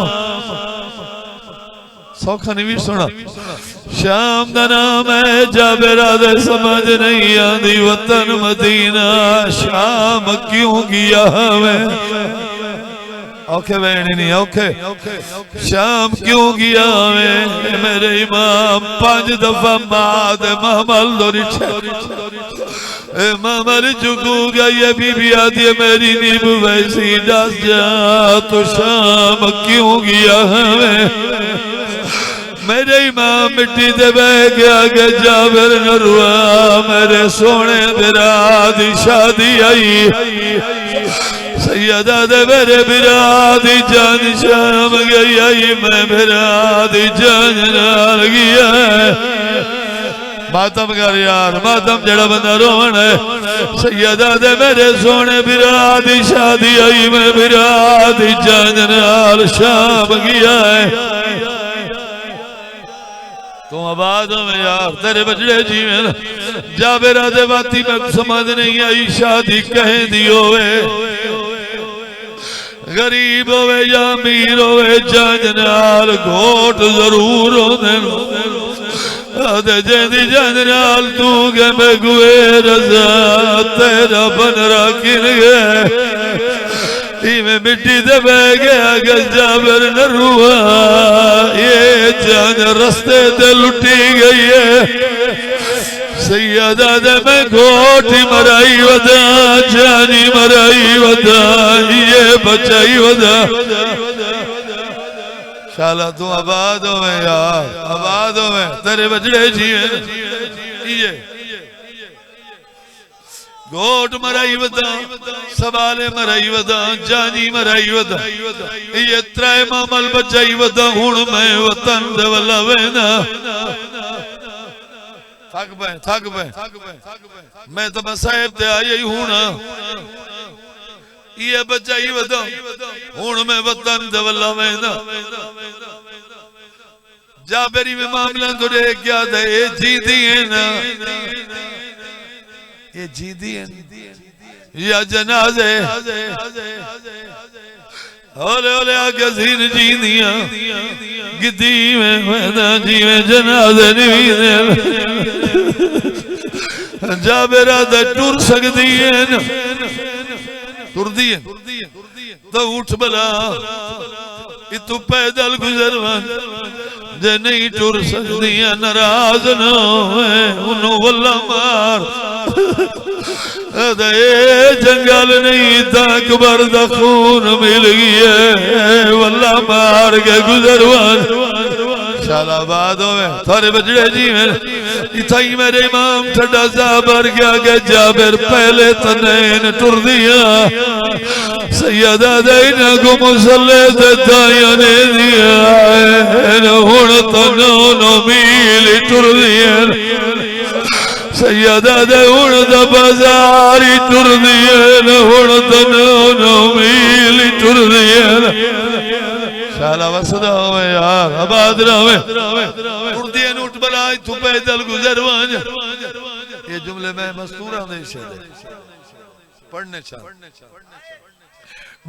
सौखा नहीं भी सुना शाम दा नाम है जाबिरा दे समझ नहीं आती वतन मदीना शाम क्यों गया हमें औखे बैणी नहीं औखे शाम क्यों गया हमें मेरे इमाम 5 दफा माद महमल दोरी मामल चुकू गई बीबी आदि मेरी नींब वैसी दस जा तो शाम क्यों गया हमें मेरे इमाम मिट्टी दे बह गया के जाबिर न रुआ मेरे सोने बिरा दी शादी आई सैयदा दे मेरे बिरा दी जान शाम गई आई मैं बिरा दी जान नाल गया मातम कर यार मातम जड़ा बंदा रोवन है सैयदा दे मेरे सोने बिरा दी शादी आई मैं बिरा दी जान नाल शाम गया है तू आबाद में यार तेरे बजड़े जीवन जाबिरा दे बाती में समझ नहीं आई शादी कह दी होवे गरीब होवे या अमीर होवे जंज नाल घोट जरूर होंदे आदे जेंदी जंज नाल तू के मैं गुए रजा तेरा बनरा किन गए में मिट्टी दे बह गया जाबिर न रुआ ये जान रस्ते ते लुटी गई है सैयदा दे मैं घोटी मराई वदा जानी मराई वदा ये बचाई वदा शाला तू आबाद होवे यार, आबाद होवे तेरे बजड़े जिए ये गोट मराई वदा सवाले मराई वदा जानी मराई वदा ये त्राय मामल बचाई वदा हुण मैं वतन दे वला वेना थक पे मैं तो साहेब ते आई हुण ये बचाई वदा हुण मैं वतन दे वला वेना जाबरी में मामला तो रे क्या दे जी दिए ना ये जीदी है या जनाजे ओले ओले आगे जीन जीदिया गिद्दी में मैदा जी में जनाजे नहीं जाबेरा दा टुर सकती है ना टुरदी है तो उठ बला इतु पैदल गुजरवान जे नहीं टुर सकती है नाराज न होए उन्हों वल्ला मार जंगल नहीं था अकबर दा खून मिल गया वल्ला मार के गुजरवान शालाबाद होवे थारे बजड़े जी इथाई मेरे इमाम ठड्डा जाबर गया के जाबिर पहले तनैन टुर दिया सैयदा दैना को मुसल्ले ते ताया ने दिया हुण तनो नो मील टुर दिया सैयदा दे हुण दा बाजार टुर दिया हुण तनो नो मील टुर दिया शाला वसदा होवे यार आबाद रहे टुरदी उठ बला इथु पैदल गुजरवान ये जुमले में मस्तूरा दे शेर पढ़ने चाह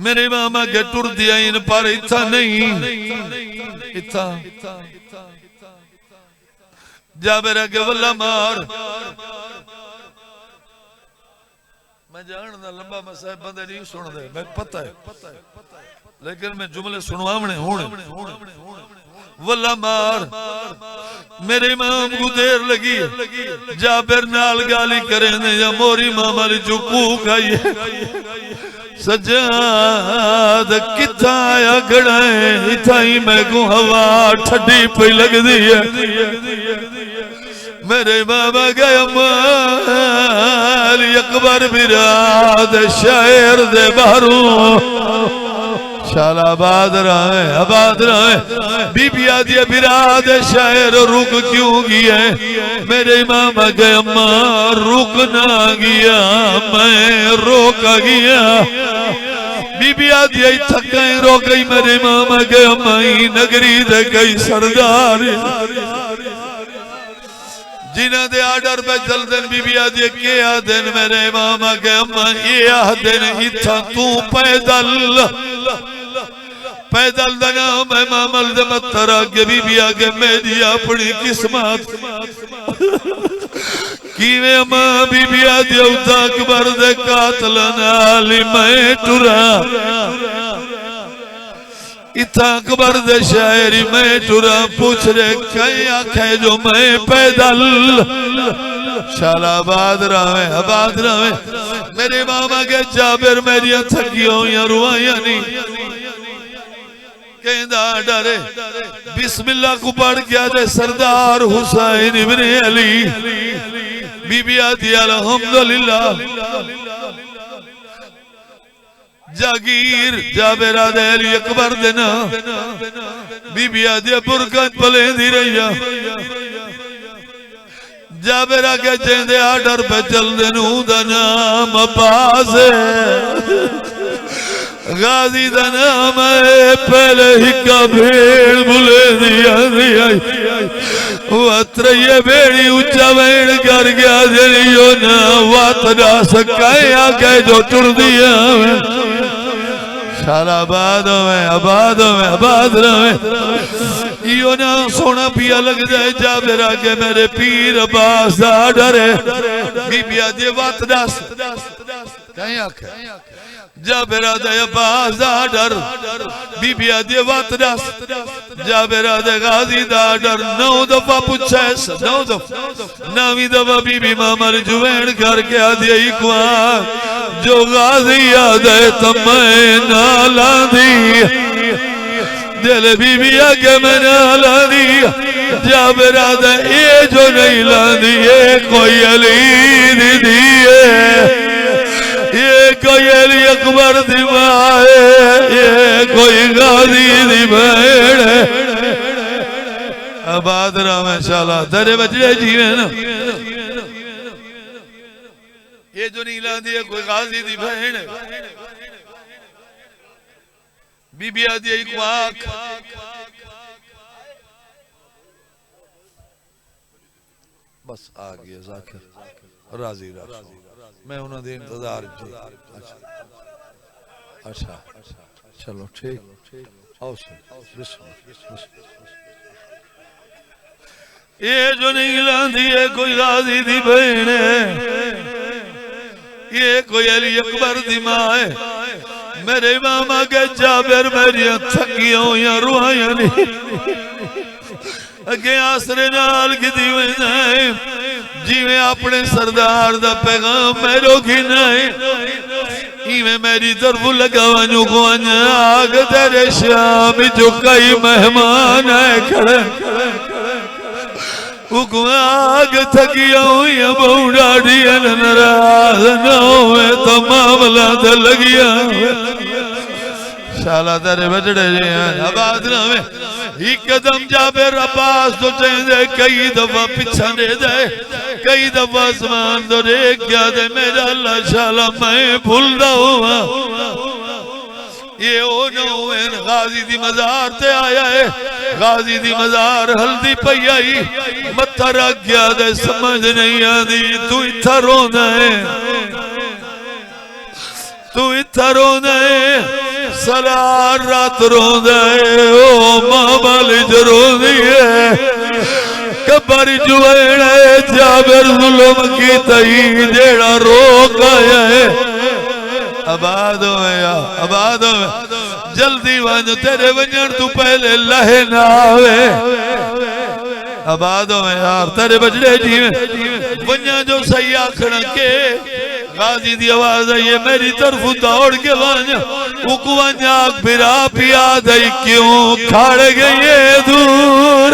मेरे मामा के टुर दिया इन पर इथा नहीं इथा जाबिर के वल्ला मार मैं जानदा लंबा मसाहब बंदे नहीं सुनदे मैं पता है लेकिन मैं जुमले सुनवावने होने वल्ला मार मेरे इमाम को देर लगी जाबिर नाल गाली करें या मोरी मामा ली चुकू खाई सजाद किथा आया गड़ा है इथाई मैं को हवा ठंडी पे लग दी है मेरे बाबा गए माल अकबर बिराद शायर दे बाहरों शालाबाद रहे बीबी आदि बिराद शायर रुक क्यों गया मेरे इमाम गए अम्मा रुक ना गया मैं रोक गया बीबी आदि थका रो गई मेरे इमाम गए अम्मा नगरी दे गई सरदार जिन्हें दे आर्डर पे चल दिन बीबी आदि के आदन मेरे इमाम गए अम्मा ये आदन इथा तू पैदल दा नाम है मामल दे मत्तर आगे बीबी आगे मेरी अपनी किस्मत किवें मां बीबी आदि उदा अकबर दे कातल नाल मैं टुरा इथा अकबर दे शायरी मैं टुरा पूछ रे कई आखे जो मैं पैदल शालाबाद रहे आबाद रहे मेरे मामा के जाबिर मेरिया थकियों या रुआया नहीं कहंदा डरे बिस्मिल्लाह को पढ़ गया दे सरदार हुसैन इब्ने अली बीबी आदि अल्हम्दुलिल्लाह जागीर जाबिर आदे अली अकबर देना बीबी आदि बुरकत पलेंदी रहिया जाबिर आगे जेंदे आर्डर पे चल देनू दा नाम अब्बास गाजी दा नाम है पहले ही का भेड़ बुले दिया ये बेड़ी ऊंचा वेड़ कर गया जरियो ना वात ना सकाए आगे जो टुर दिया शालाबाद में आबाद रहे यो ना सोना पिया लग जाए जाबिर आगे मेरे पीर अब्बास डरे बीबी आदि वात दस कहीं आखे जाबिर आदे अब्बास डर बीबी आदि वात दस जाबिर आदे गाजी दा डर 9 दफा पूछे 9 दफा 9वीं दफा बीबी मामर जुवेण करके आदि जो गाजी आदे तमें नाला दी दिल बीबी आगे मैंने ला दी जाबिर आदा ये जो नहीं लादी ये कोई अली दी है, ये कोई अली अकबर दी मां है, ये कोई गाजी दी बहन है। आबाद रहा माशाल्लाह तेरे बच्चे जीवन ये जो नहीं लादी है कोई गाजी दी बहन है। बीबी आदि एक वाक बस आ गया जाकिर राजी मैं उन्होंने इंतजार अच्छा चलो ठीक आओ ये जो नहीं लादी है कोई गाजी दी बहन है, ये कोई अली अकबर दी मां है। मेरे मामा के जाबिर मेरी थकिया हुई रुआया नहीं अगे आसरे नाल गिदी जिवें अपने सरदार दा पैगाम मेरो गिना इवें मेरी तरफ लगावा आग तेरे शाम जो कई मेहमान है खड़े आग थकिया हुई बहु डाढ़ी नाराज न होवे तो मामला तो लगिया शाला तेरे बजड़े आबाद ना में एक कदम जाबिर अब्बास तो चाहिए कई दफा पीछा दे दे कई दफा आसमान तो देख गया दे मेरा अल्लाह शाला मैं भूलदा हुआ ये ओ न होवे गाजी दी मजार ते आया है गाजी दी मजार हल्दी पई आई मत्था रख गया दे समझ नहीं आती तू इत्था रोना है तू इत्था रोना है सलार रात रोंदा है ओ मामा लिज रोंदी है कबर जुएड़ा जाबिर जुल्म की तई जेड़ा रोक आया है। आबाद होया आबाद हो जल्दी वन तेरे वजन तू पहले लहे ना आवे आबाद हो यार तेरे बजड़े जीवे वन्या जो सही आखण के गाजी दी आवाज आई है मेरी तरफ दौड़ के वन उकवन्या बिरा पिया दई क्यों खड़ गई दूर